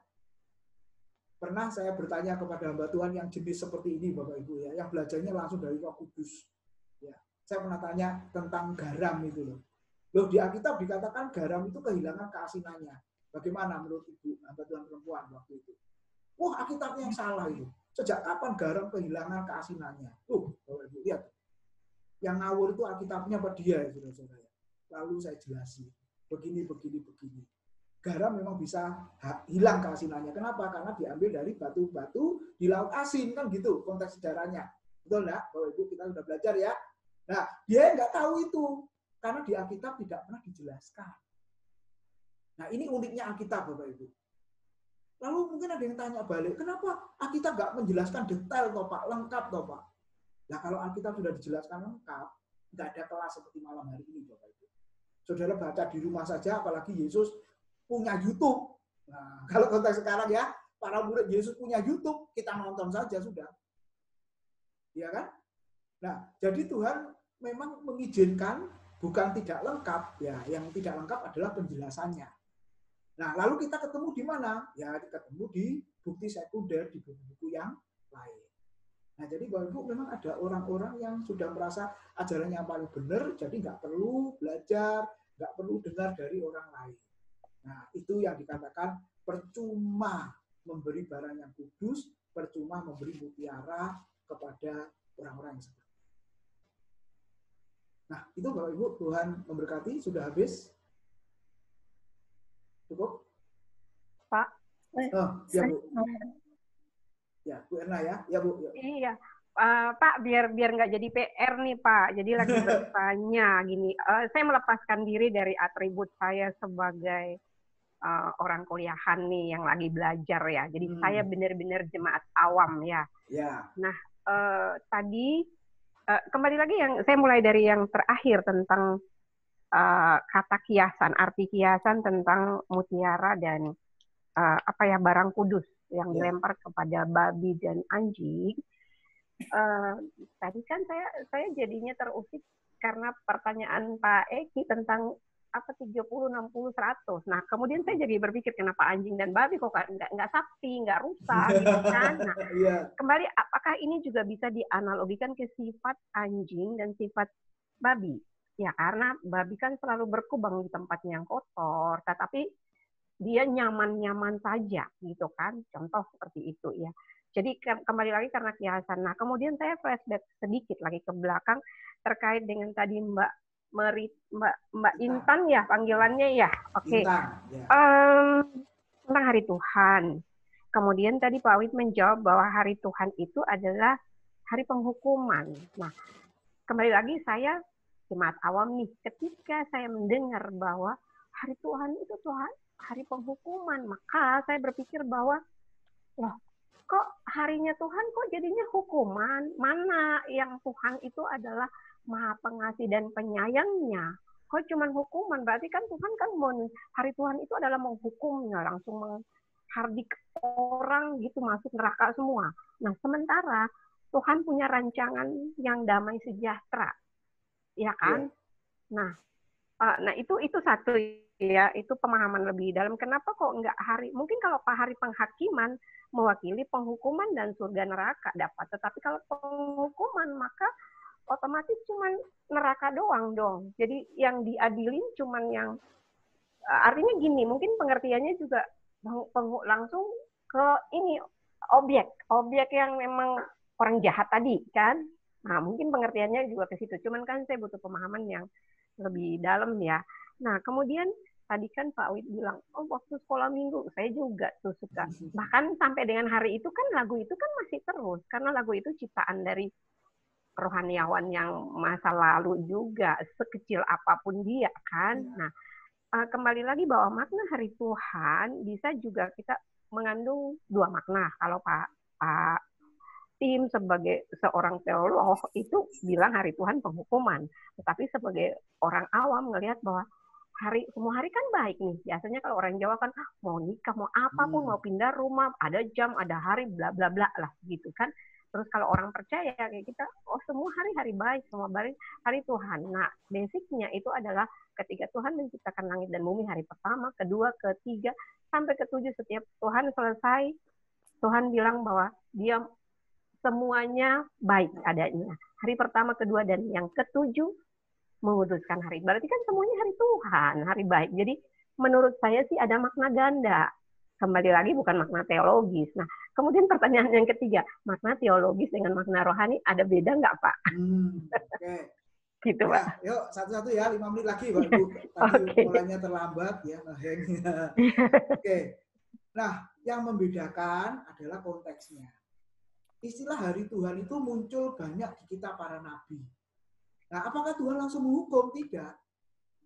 Speaker 1: Pernah saya bertanya kepada hamba Tuhan yang jenis seperti ini, Bapak Ibu ya, yang belajarnya langsung dari Roh Kudus. Ya, saya pernah tanya tentang garam itu loh. Loh di Alkitab dikatakan garam itu kehilangan keasinannya. Bagaimana menurut Ibu hamba Tuhan perempuan waktu itu? Wah, Alkitabnya yang salah itu. Sejak kapan garam kehilangan keasinannya? Bapak Ibu lihat. Yang ngawur itu Alkitabnya apa dia ya, saudara-saudara. Lalu saya jelasin. Begini. Garam memang bisa hilang keasinannya. Kenapa? Karena diambil dari batu-batu di laut asin, kan gitu konteks sejarahnya. Betul enggak? Bapak Ibu, kita sudah belajar ya. Nah, dia nggak tahu itu. Karena di Alkitab tidak pernah dijelaskan. Nah, ini uniknya Alkitab, Bapak Ibu. Lalu mungkin ada yang tanya balik, kenapa Alkitab nggak menjelaskan detail, toh Pak, lengkap, toh Pak? Nah, kalau Alkitab sudah dijelaskan lengkap, nggak ada kelas seperti malam hari ini, Bapak Ibu. Saudara baca di rumah saja, apalagi Yesus punya YouTube. Nah, kalau konteks sekarang ya, para murid Yesus punya YouTube, kita nonton saja sudah. Iya kan? Nah, jadi Tuhan memang mengizinkan, bukan tidak lengkap, ya. Yang tidak lengkap adalah penjelasannya. Nah, lalu kita ketemu di mana? Ya, ketemu di bukti sekunder, di buku-buku yang lain. Nah, jadi Bapak Ibu memang ada orang-orang yang sudah merasa ajarannya yang paling benar, jadi nggak perlu belajar, nggak perlu dengar dari orang lain. Nah, itu yang dikatakan percuma memberi barang yang kudus, percuma memberi mutiara kepada orang-orang yang seperti itu. Nah, itu Bapak Ibu, Tuhan memberkati, sudah habis. Cukup?
Speaker 2: Pak.
Speaker 1: Ya, Bu. Ya, Bu Erna ya. Ya, Bu. Ya.
Speaker 2: Iya. Pak, biar nggak jadi PR nih, Pak. Jadi lagi bertanya gini, saya melepaskan diri dari atribut saya sebagai orang kuliahan nih yang lagi belajar ya. Jadi saya benar-benar jemaat awam ya.
Speaker 1: Ya.
Speaker 2: Nah, tadi kembali lagi yang saya mulai dari yang terakhir tentang kata kiasan, arti kiasan tentang mutiara dan barang kudus yang dilempar kepada babi dan anjing. Tadi kan saya jadinya terusik karena pertanyaan Pak Eki tentang 30, 60, 100. Nah, kemudian saya jadi berpikir kenapa anjing dan babi kok nggak sakti, nggak rusak gitu kan. Nah, kembali apakah ini juga bisa dianalogikan ke sifat anjing dan sifat babi? Ya, karena babi kan selalu berkubang di tempat yang kotor, tetapi dia nyaman-nyaman saja gitu kan. Contoh seperti itu ya. Jadi kembali lagi karena kiasan. Nah, kemudian saya flashback sedikit lagi ke belakang terkait dengan tadi Mbak Intan ya panggilannya ya. Oke. Tentang hari Tuhan. Kemudian tadi Pak Wid menjawab bahwa hari Tuhan itu adalah hari penghukuman. Nah, kembali lagi saya jemaat awam nih, ketika saya mendengar bahwa hari Tuhan itu Tuhan hari penghukuman, maka saya berpikir bahwa loh, kok harinya Tuhan kok jadinya hukuman? Mana yang Tuhan itu adalah Maha Pengasih dan Penyayangnya? Kok cuman hukuman? Berarti kan Tuhan kan hari Tuhan itu adalah menghukumnya, langsung menghardik orang gitu masuk neraka semua. Nah, sementara Tuhan punya rancangan yang damai sejahtera. Ya kan? Nah, itu satu ya, itu pemahaman lebih dalam. Kenapa kok enggak hari? Mungkin kalau hari penghakiman mewakili penghukuman dan surga neraka dapat, tetapi kalau penghukuman maka otomatis cuman neraka doang dong. Jadi yang diadilin cuman yang artinya gini, mungkin pengertiannya juga langsung ke ini objek yang memang orang jahat tadi kan. Nah, mungkin pengertiannya juga ke situ. Cuman kan saya butuh pemahaman yang lebih dalam ya. Nah, kemudian tadi kan Pak Wid bilang, waktu sekolah minggu, saya juga tuh suka. Bahkan sampai dengan hari itu kan lagu itu kan masih terus. Karena lagu itu ciptaan dari rohaniawan yang masa lalu juga. Sekecil apapun dia kan. Nah, kembali lagi bahwa makna hari Tuhan bisa juga kita mengandung dua makna. Kalau Pak Tim sebagai seorang teolog itu bilang hari Tuhan penghukuman, tetapi sebagai orang awam ngelihat bahwa semua hari kan baik nih. Biasanya kalau orang Jawa kan mau nikah, mau apapun, mau pindah rumah, ada jam, ada hari, bla bla bla lah gitu kan. Terus kalau orang percaya kayak kita, semua hari baik, semua hari Tuhan. Nah, basicnya itu adalah ketika Tuhan menciptakan langit dan bumi hari pertama, kedua, ketiga, sampai ketujuh, setiap Tuhan selesai, Tuhan bilang bahwa dia semuanya baik adanya. Hari pertama, kedua, dan yang ketujuh menguduskan hari. Berarti kan semuanya hari Tuhan, hari baik. Jadi menurut saya sih ada makna ganda. Kembali lagi bukan makna teologis. Nah, Kemudian pertanyaan yang ketiga, makna teologis dengan makna rohani ada beda nggak, Pak?
Speaker 1: Oke.
Speaker 2: Gitu,
Speaker 1: Ya,
Speaker 2: Pak.
Speaker 1: yuk satu-satu ya, 5 menit lagi, Pak Ibu. Tadi mulainya terlambat ya, Oke. Nah, yang membedakan adalah konteksnya. Istilah hari Tuhan itu muncul banyak di kita para nabi. Nah, apakah Tuhan langsung menghukum? Tidak.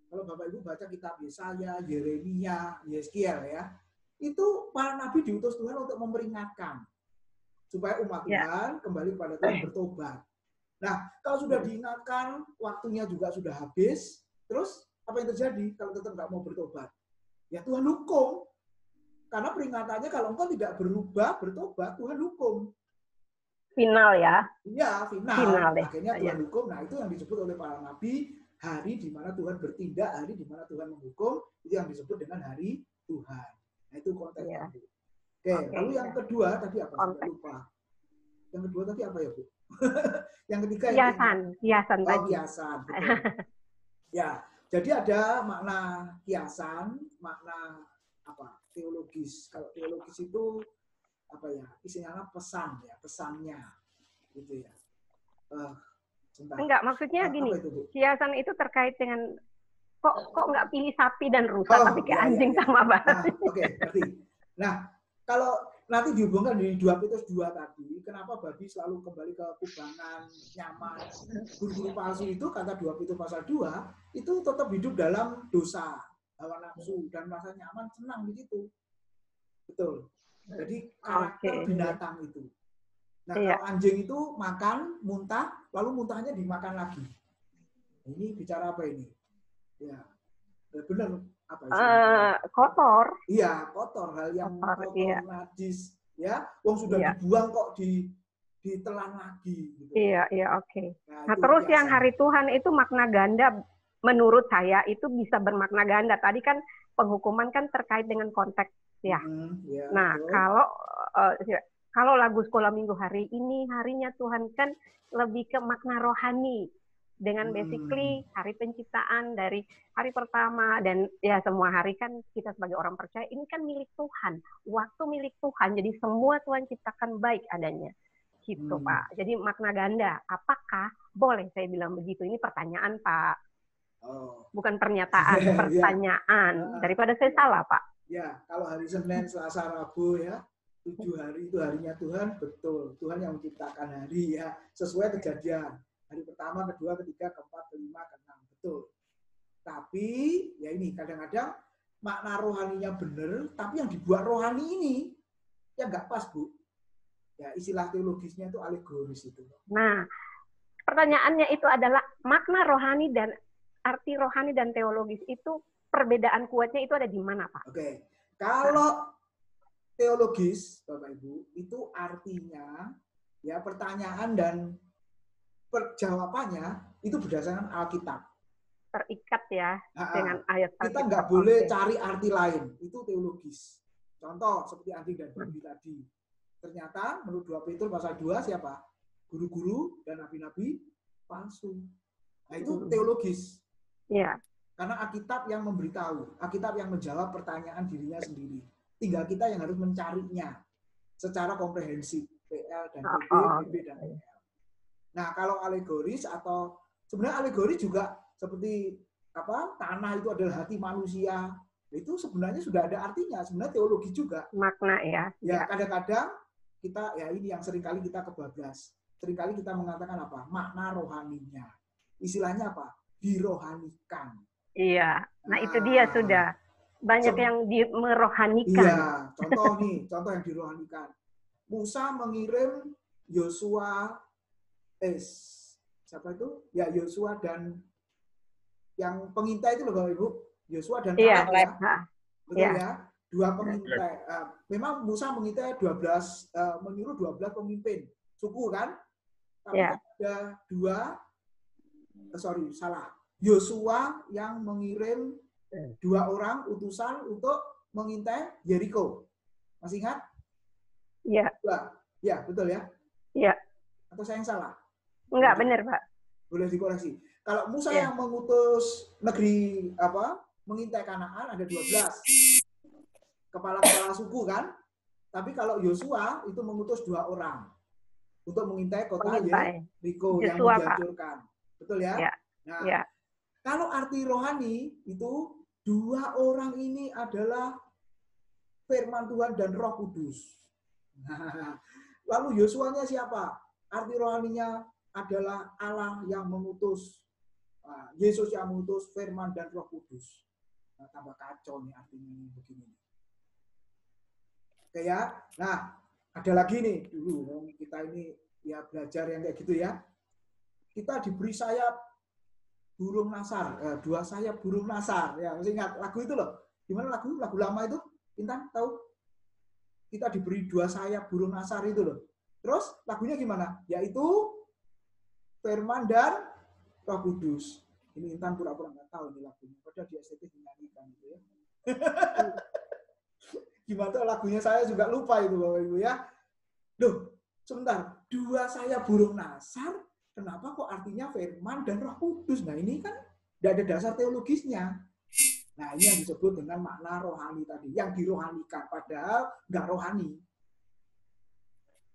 Speaker 1: Kalau Bapak Ibu baca kitab Yesaya, Yeremia, Yeskiel ya, itu para nabi diutus Tuhan untuk memperingatkan supaya umat Tuhan kembali kepada Tuhan bertobat. Nah, kalau sudah diingatkan, waktunya juga sudah habis, terus apa yang terjadi kalau tetap nggak mau bertobat? Ya Tuhan hukum. Karena peringatannya kalau engkau tidak berubah, bertobat, Tuhan hukum.
Speaker 2: Final ya?
Speaker 1: Iya, final. Akhirnya Tuhan hukum. Nah, itu yang disebut oleh para nabi, hari di mana Tuhan bertindak, hari di mana Tuhan menghukum, itu yang disebut dengan hari Tuhan. Nah, itu konteksnya. Oke, lalu yang kedua tadi apa? Saya lupa. Yang kedua tadi apa ya, Bu? Yang ketiga
Speaker 2: kiasan tadi.
Speaker 1: Kiasan, betul. Ya, jadi ada makna kiasan, makna apa? Teologis. Kalau teologis itu apa ya? Istilahnya pesan ya, pesannya gitu ya.
Speaker 2: Enggak, maksudnya gini. Kiasan itu terkait dengan kok nggak pilih sapi dan rusa tapi kayak anjing sama babi.
Speaker 1: Oke, ngerti. Nah, kalau nanti dihubungkan di 2 Petrus 2 tadi, kenapa babi selalu kembali ke kubangan, nyaman. Guru-guru palsu itu, kata 2 Petrus pasal 2, itu tetap hidup dalam dosa, hawa nafsu, dan merasa nyaman, senang di situ. Betul. Jadi karakter binatang itu. Nah, kalau anjing itu makan, muntah, lalu muntahnya dimakan lagi. Ini bicara apa ini? Ya, benar. Apa
Speaker 2: kotor.
Speaker 1: Iya, kotor, hal yang kotor, najis, ya. Wong sudah dibuang kok ditelan lagi. Gitu.
Speaker 2: Iya, oke. Nah, terus biasa. Yang hari Tuhan itu makna ganda, menurut saya itu bisa bermakna ganda. Tadi kan penghukuman kan terkait dengan konteks ya. Nah, betul. Kalau lagu sekolah minggu hari ini, harinya Tuhan kan lebih ke makna rohani. Dengan basically hari penciptaan dari hari pertama dan ya semua hari kan kita sebagai orang percaya ini kan milik Tuhan, waktu milik Tuhan, jadi semua Tuhan ciptakan baik adanya gitu Pak. Jadi makna ganda, apakah boleh saya bilang begitu? Ini pertanyaan Pak, bukan pernyataan, pertanyaan. Daripada saya salah Pak.
Speaker 1: Ya, kalau hari Senin, Selasa, Rabu ya 7 hari itu harinya Tuhan, betul Tuhan yang menciptakan hari ya sesuai kejadian. Hari pertama, kedua, ketiga, keempat, kelima, keenam. Betul. Tapi, ya ini, kadang-kadang makna rohaninya benar, tapi yang dibuat rohani ini, ya nggak pas, Bu. Ya, istilah teologisnya itu alegoris itu.
Speaker 2: Nah, pertanyaannya itu adalah makna rohani dan arti rohani dan teologis itu, perbedaan kuatnya itu ada di mana, Pak?
Speaker 1: Oke. Kalau teologis, Bapak Ibu, itu artinya, ya pertanyaan dan jawabannya itu berdasarkan Alkitab.
Speaker 2: Terikat ya dengan ayat Alkitab.
Speaker 1: Kita nggak boleh cari arti lain. Itu teologis. Contoh seperti anjing dan babi tadi. Ternyata menurut 2 Petrus pasal 2 siapa? Guru-guru dan nabi-nabi palsu. Nah itu teologis.
Speaker 2: Iya.
Speaker 1: Karena Alkitab yang memberitahu. Alkitab yang menjawab pertanyaan dirinya sendiri. Tinggal kita yang harus mencarinya secara komprehensif. PL dan PB, PB dan PL. Nah, kalau alegoris atau sebenarnya alegoris juga seperti apa? Tanah itu adalah hati manusia. Itu sebenarnya sudah ada artinya, sebenarnya teologi juga.
Speaker 2: Makna ya.
Speaker 1: Ya, kadang-kadang kita ya ini yang seringkali kita kebablas. Seringkali kita mengatakan apa? Makna rohaninya. Istilahnya apa? Dirohanikan.
Speaker 2: Iya. Nah, itu dia sudah banyak yang merohanikan.
Speaker 1: Iya, contoh yang dirohanikan. Musa mengirim Yosua siapa itu? Ya Yosua dan yang pengintai itu loh Bapak Ibu. Yosua dan Kaleb ya. Betul ya. 2 pengintai. Memang Musa mengintai 12 menyuruh 12 pemimpin suku kan? Tapi ada 2 Yosua yang mengirim 2 orang utusan untuk mengintai Yeriko. Masih ingat?
Speaker 2: Iya.
Speaker 1: Ya, betul ya?
Speaker 2: Iya.
Speaker 1: Atau saya yang salah?
Speaker 2: Enggak, benar, Pak.
Speaker 1: Boleh dikoreksi. Kalau Musa yang mengutus negeri mengintai Kanaan ada 12 kepala-kepala suku kan? Tapi kalau Yosua itu mengutus 2 orang untuk mengintai kota Yeriko yang
Speaker 2: Yosua,
Speaker 1: dihancurkan. Betul ya?
Speaker 2: Ya.
Speaker 1: Nah,
Speaker 2: Ya.
Speaker 1: kalau arti rohani itu 2 orang ini adalah firman Tuhan dan Roh Kudus. Nah, lalu Yosuanya siapa? Arti rohaninya adalah Allah yang mengutus, Yesus yang mengutus firman dan Roh Kudus. Nah, tambah kacau nih artinya ini begini. Oke ya. Nah, ada lagi nih dulu kita ini ya belajar yang kayak gitu ya. Kita diberi sayap burung nasar, 2 sayap burung nasar. Ya, masih ingat lagu itu loh. Gimana lagu lama itu? Intan tahu? Kita diberi 2 sayap burung nasar itu loh. Terus lagunya gimana? Yaitu firman dan Roh Kudus. Ini Intan pura-pura nggak tahu ini lagunya. Padahal di STT dinyanyikan gitu ya. Gimana lagunya saya juga lupa itu Bapak Ibu ya. Loh, sebentar. 2 sayap burung nasar, kenapa kok artinya firman dan Roh Kudus? Nah ini kan tidak ada dasar teologisnya. Nah ini yang disebut dengan makna rohani tadi. Yang dirohanikan, padahal nggak rohani.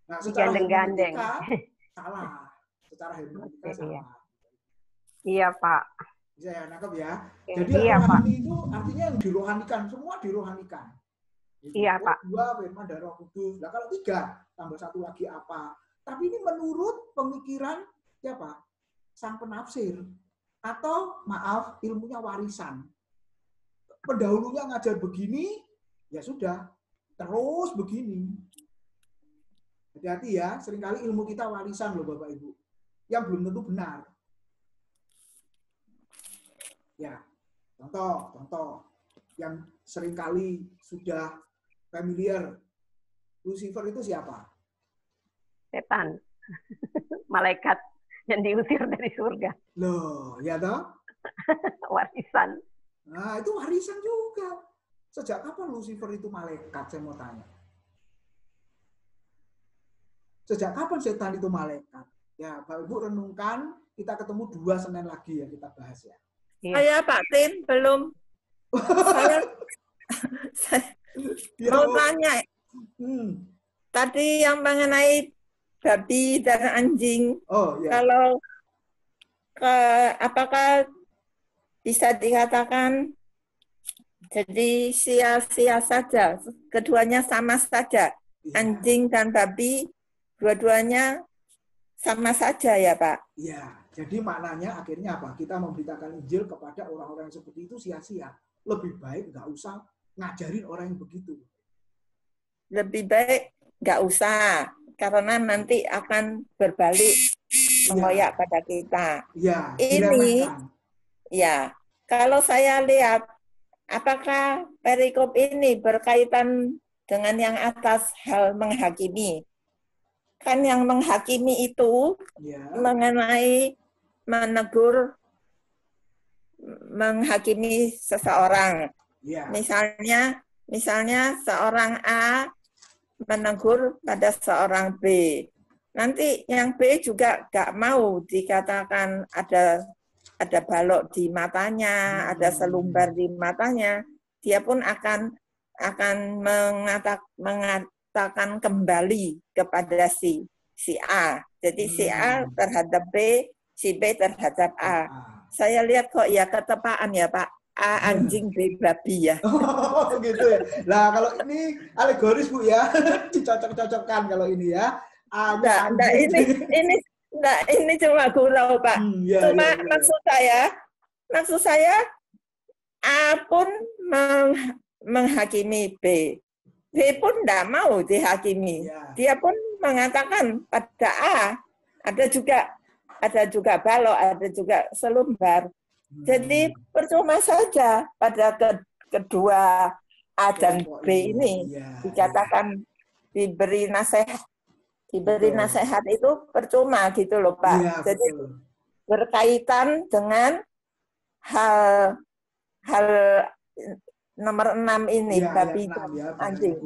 Speaker 1: Nah secara hermeneutika salah. Secara hermeneutika salah.
Speaker 2: Iya Pak.
Speaker 1: Bisa ya nangkep ya. Jadi
Speaker 2: iya,
Speaker 1: rohani Pak. Itu artinya yang dirohanikan, semua dirohanikan.
Speaker 2: Iya Pak.
Speaker 1: 2 firman dan Roh Kudus. Nah kalau 3 tambah 1 lagi apa? Tapi ini menurut pemikiran siapa? Sang penafsir. Atau maaf, ilmunya warisan. Pendahulunya ngajar begini, ya sudah. Terus begini. Hati-hati ya, seringkali ilmu kita warisan loh Bapak Ibu. Yang belum tentu benar. Ya, contoh yang seringkali sudah familiar. Lucifer itu siapa?
Speaker 2: Setan. Malaikat yang diusir dari surga.
Speaker 1: Loh, ya toh?
Speaker 2: Warisan.
Speaker 1: Nah, itu warisan juga. Sejak kapan Lucifer itu malaikat? Saya mau tanya. Sejak kapan setan itu malaikat? Ya, Bapak Ibu renungkan. Kita ketemu 2 Senin lagi ya, kita bahas ya.
Speaker 8: Saya Pak Tim belum. saya mau tanya. Tadi yang mengenai babi dan anjing.
Speaker 1: Oh, ya.
Speaker 8: Kalau apakah bisa dikatakan jadi sia-sia saja, keduanya sama saja, anjing dan babi, dua-duanya sama saja ya Pak?
Speaker 1: Iya, jadi maknanya akhirnya apa? Kita memberitakan Injil kepada orang-orang yang seperti itu sia-sia. Lebih baik nggak usah ngajarin orang yang begitu.
Speaker 8: Lebih baik nggak usah, karena nanti akan berbalik mengoyak pada kita.
Speaker 1: Iya,
Speaker 8: ini ya, kalau saya lihat, apakah perikop ini berkaitan dengan yang atas hal menghakimi? Kan yang menghakimi itu mengenai menegur, menghakimi seseorang. Misalnya seorang A menegur pada seorang B. Nanti yang B juga nggak mau dikatakan ada balok di matanya, ada selumbar di matanya. Dia pun akan mengatakan kembali kepada si A. Jadi si A terhadap B, si B terhadap A. Saya lihat kok ya ketepaan ya Pak. A anjing, B babi ya.
Speaker 1: Oh gitu ya. Nah kalau ini alegoris Bu ya, dicocok-cocokkan kalau ini ya.
Speaker 8: Ini cuma gurau Pak. Maksud saya A pun menghakimi B. B pun tidak mau dihakimi. Dia pun mengatakan pada A ada juga balok, ada juga selumbar. Jadi percuma saja pada kedua A dan B ini dikatakan diberi nasihat. Diberi nasihat itu percuma gitu loh Pak. Jadi berkaitan dengan hal nomor 6 ini, babi dan anjing.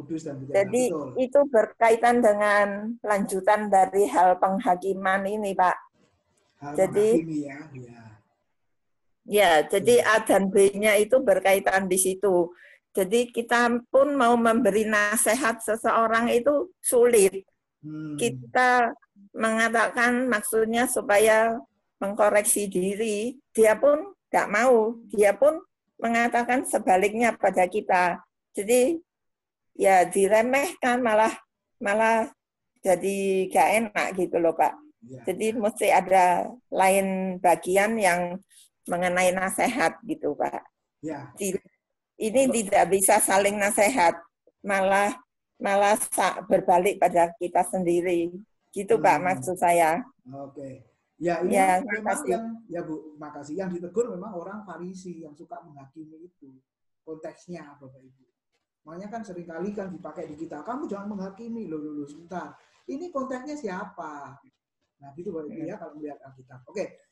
Speaker 8: Jadi itu berkaitan dengan lanjutan dari hal penghakiman ini Pak. Jadi A dan B-nya itu berkaitan di situ. Jadi kita pun mau memberi nasihat seseorang itu sulit. Kita mengatakan maksudnya supaya mengkoreksi diri, dia pun nggak mau. Dia pun mengatakan sebaliknya pada kita. Jadi ya diremehkan, malah jadi gak enak gitu loh Pak. Jadi mesti ada lain bagian yang mengenai nasihat gitu Pak. Ini tidak bisa saling nasihat, malah berbalik pada kita sendiri. Gitu Pak maksud saya.
Speaker 1: Oke. Ya ini
Speaker 8: ya,
Speaker 1: memang yang Bu, makasih. Yang ditegur memang orang Farisi yang suka menghakimi itu. Konteksnya Bapak Ibu. Makanya kan seringkali kan dipakai di kita. Kamu jangan menghakimi. Loh, sebentar. Ini konteksnya siapa? Nah, gitu Bapak Ibu ya kalau melihat Alkitab. Oke.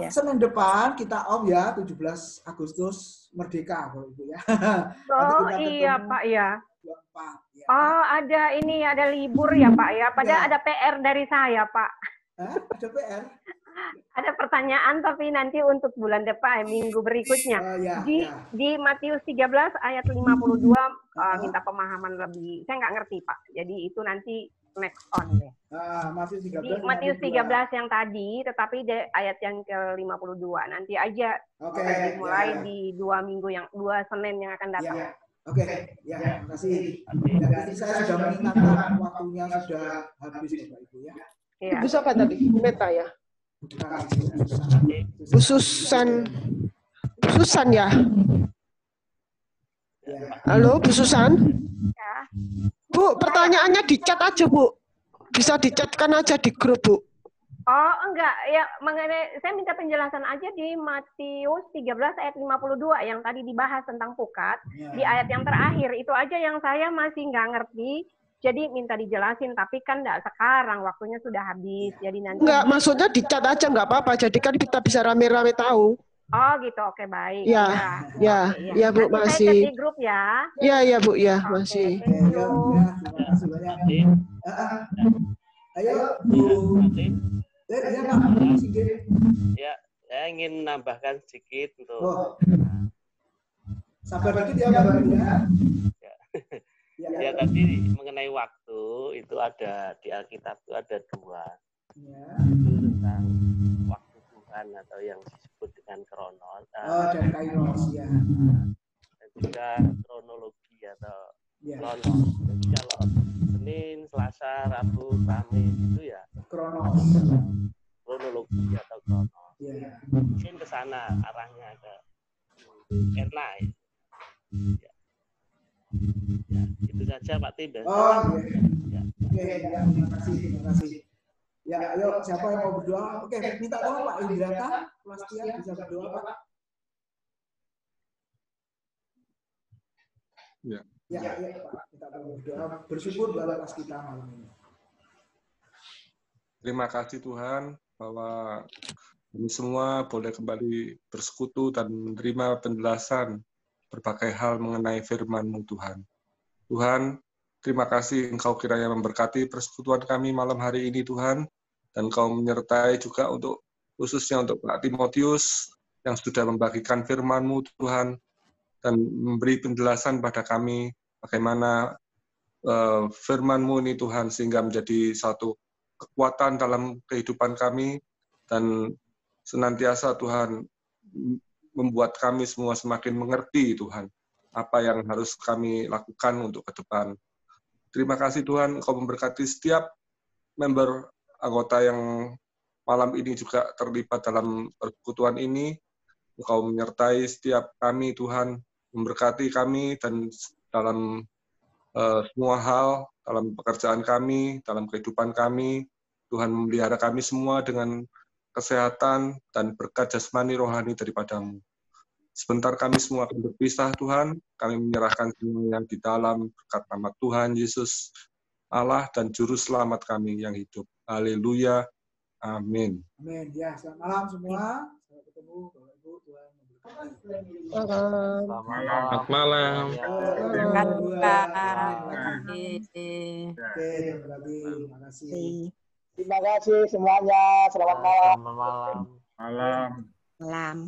Speaker 1: Senin depan kita ya 17 Agustus Merdeka Bapak Ibu ya.
Speaker 2: Oh iya Pak ya. Oh ada libur ya Pak ya. Padahal ada PR dari saya Pak.
Speaker 1: Ada PR?
Speaker 2: Ada pertanyaan tapi nanti untuk bulan depan, minggu berikutnya. Di Matius 13 ayat 52 minta pemahaman lebih. Saya nggak ngerti Pak. Jadi itu nanti next on ya. Matius 13 yang tadi, tetapi di ayat yang ke-52 nanti aja. Mulai di 2 Senin yang akan datang.
Speaker 1: Terima kasih. Jadi saya sudah mengingatkan waktunya sudah habis Bapak Ibu ya.
Speaker 10: Ibu siapa tadi? Meta ya? Bu Susan ya? Halo Bu Susan?
Speaker 2: Ya.
Speaker 10: Bu, pertanyaannya di chat aja Bu. Bisa dicatkan aja di grup Bu.
Speaker 2: Oh enggak, ya mengenai saya minta penjelasan aja di Matius 13 ayat 52 yang tadi dibahas tentang pukat. Di ayat yang terakhir itu aja yang saya masih nggak ngerti. Jadi minta dijelasin, tapi kan enggak sekarang, waktunya sudah habis. Jadi nanti
Speaker 10: enggak, maksudnya di chat aja enggak apa-apa. Jadi kan kita bisa rame-rame tahu.
Speaker 2: Oh gitu, oke baik.
Speaker 10: Ya Bu,
Speaker 2: nanti
Speaker 10: masih.
Speaker 2: Saya cek di grup ya.
Speaker 10: Iya Bu, ya masih.
Speaker 1: Terima kasih banyak. Ayo Bu.
Speaker 11: Ya, saya ingin menambahkan sedikit untuk.
Speaker 1: Sabar dikit ya Bapak Ibu ya.
Speaker 11: Ya tadi mengenai waktu itu ada di Alkitab itu ada 2. Itu tentang waktu Tuhan atau yang disebut dengan kronos.
Speaker 1: Dan kairos ya.
Speaker 11: Dan juga kronologi atau kronos. Jadi kalau Senin, Selasa, Rabu, Kamis itu ya kronologi atau kronos. Mungkin ke sana arahnya ke Erna. Ya. Ya, itu saja Pak Tim.
Speaker 1: Terima kasih. Ya, ayo siapa yang mau berdoa? Oke, minta tolong Pak Indrata, Plastia bisa berdoa Pak. Ya Pak, kita tolong berdoa, bersyukur atas kita malam ini.
Speaker 12: Terima kasih Tuhan bahwa kami semua boleh kembali bersekutu dan menerima penjelasan berbagai hal mengenai firman-Mu Tuhan. Tuhan, terima kasih Engkau kiranya memberkati persekutuan kami malam hari ini Tuhan, dan Engkau menyertai juga untuk khususnya untuk Pak Timotius yang sudah membagikan firman-Mu Tuhan, dan memberi penjelasan pada kami bagaimana firman-Mu ini Tuhan, sehingga menjadi satu kekuatan dalam kehidupan kami, dan senantiasa Tuhan membuat kami semua semakin mengerti Tuhan apa yang harus kami lakukan untuk ke depan. Terima kasih Tuhan, Engkau memberkati setiap member anggota yang malam ini juga terlibat dalam persekutuan ini. Engkau menyertai setiap kami Tuhan, memberkati kami dan dalam semua hal, dalam pekerjaan kami, dalam kehidupan kami. Tuhan memelihara kami semua dengan kesehatan dan berkat jasmani rohani daripada-Mu. Sebentar kami semua akan berpisah Tuhan, kami menyerahkan semuanya di dalam berkat nama Tuhan Yesus, Allah dan Juru Selamat kami yang hidup. Haleluya. Amin.
Speaker 1: Amin. Ya, selamat malam semua. Sampai ketemu Bapak Ibu, Tuhan memberkati.
Speaker 12: Selamat malam.
Speaker 1: Terima kasih.
Speaker 13: Terima kasih semuanya. Selamat malam.
Speaker 12: Malam.
Speaker 6: Malam.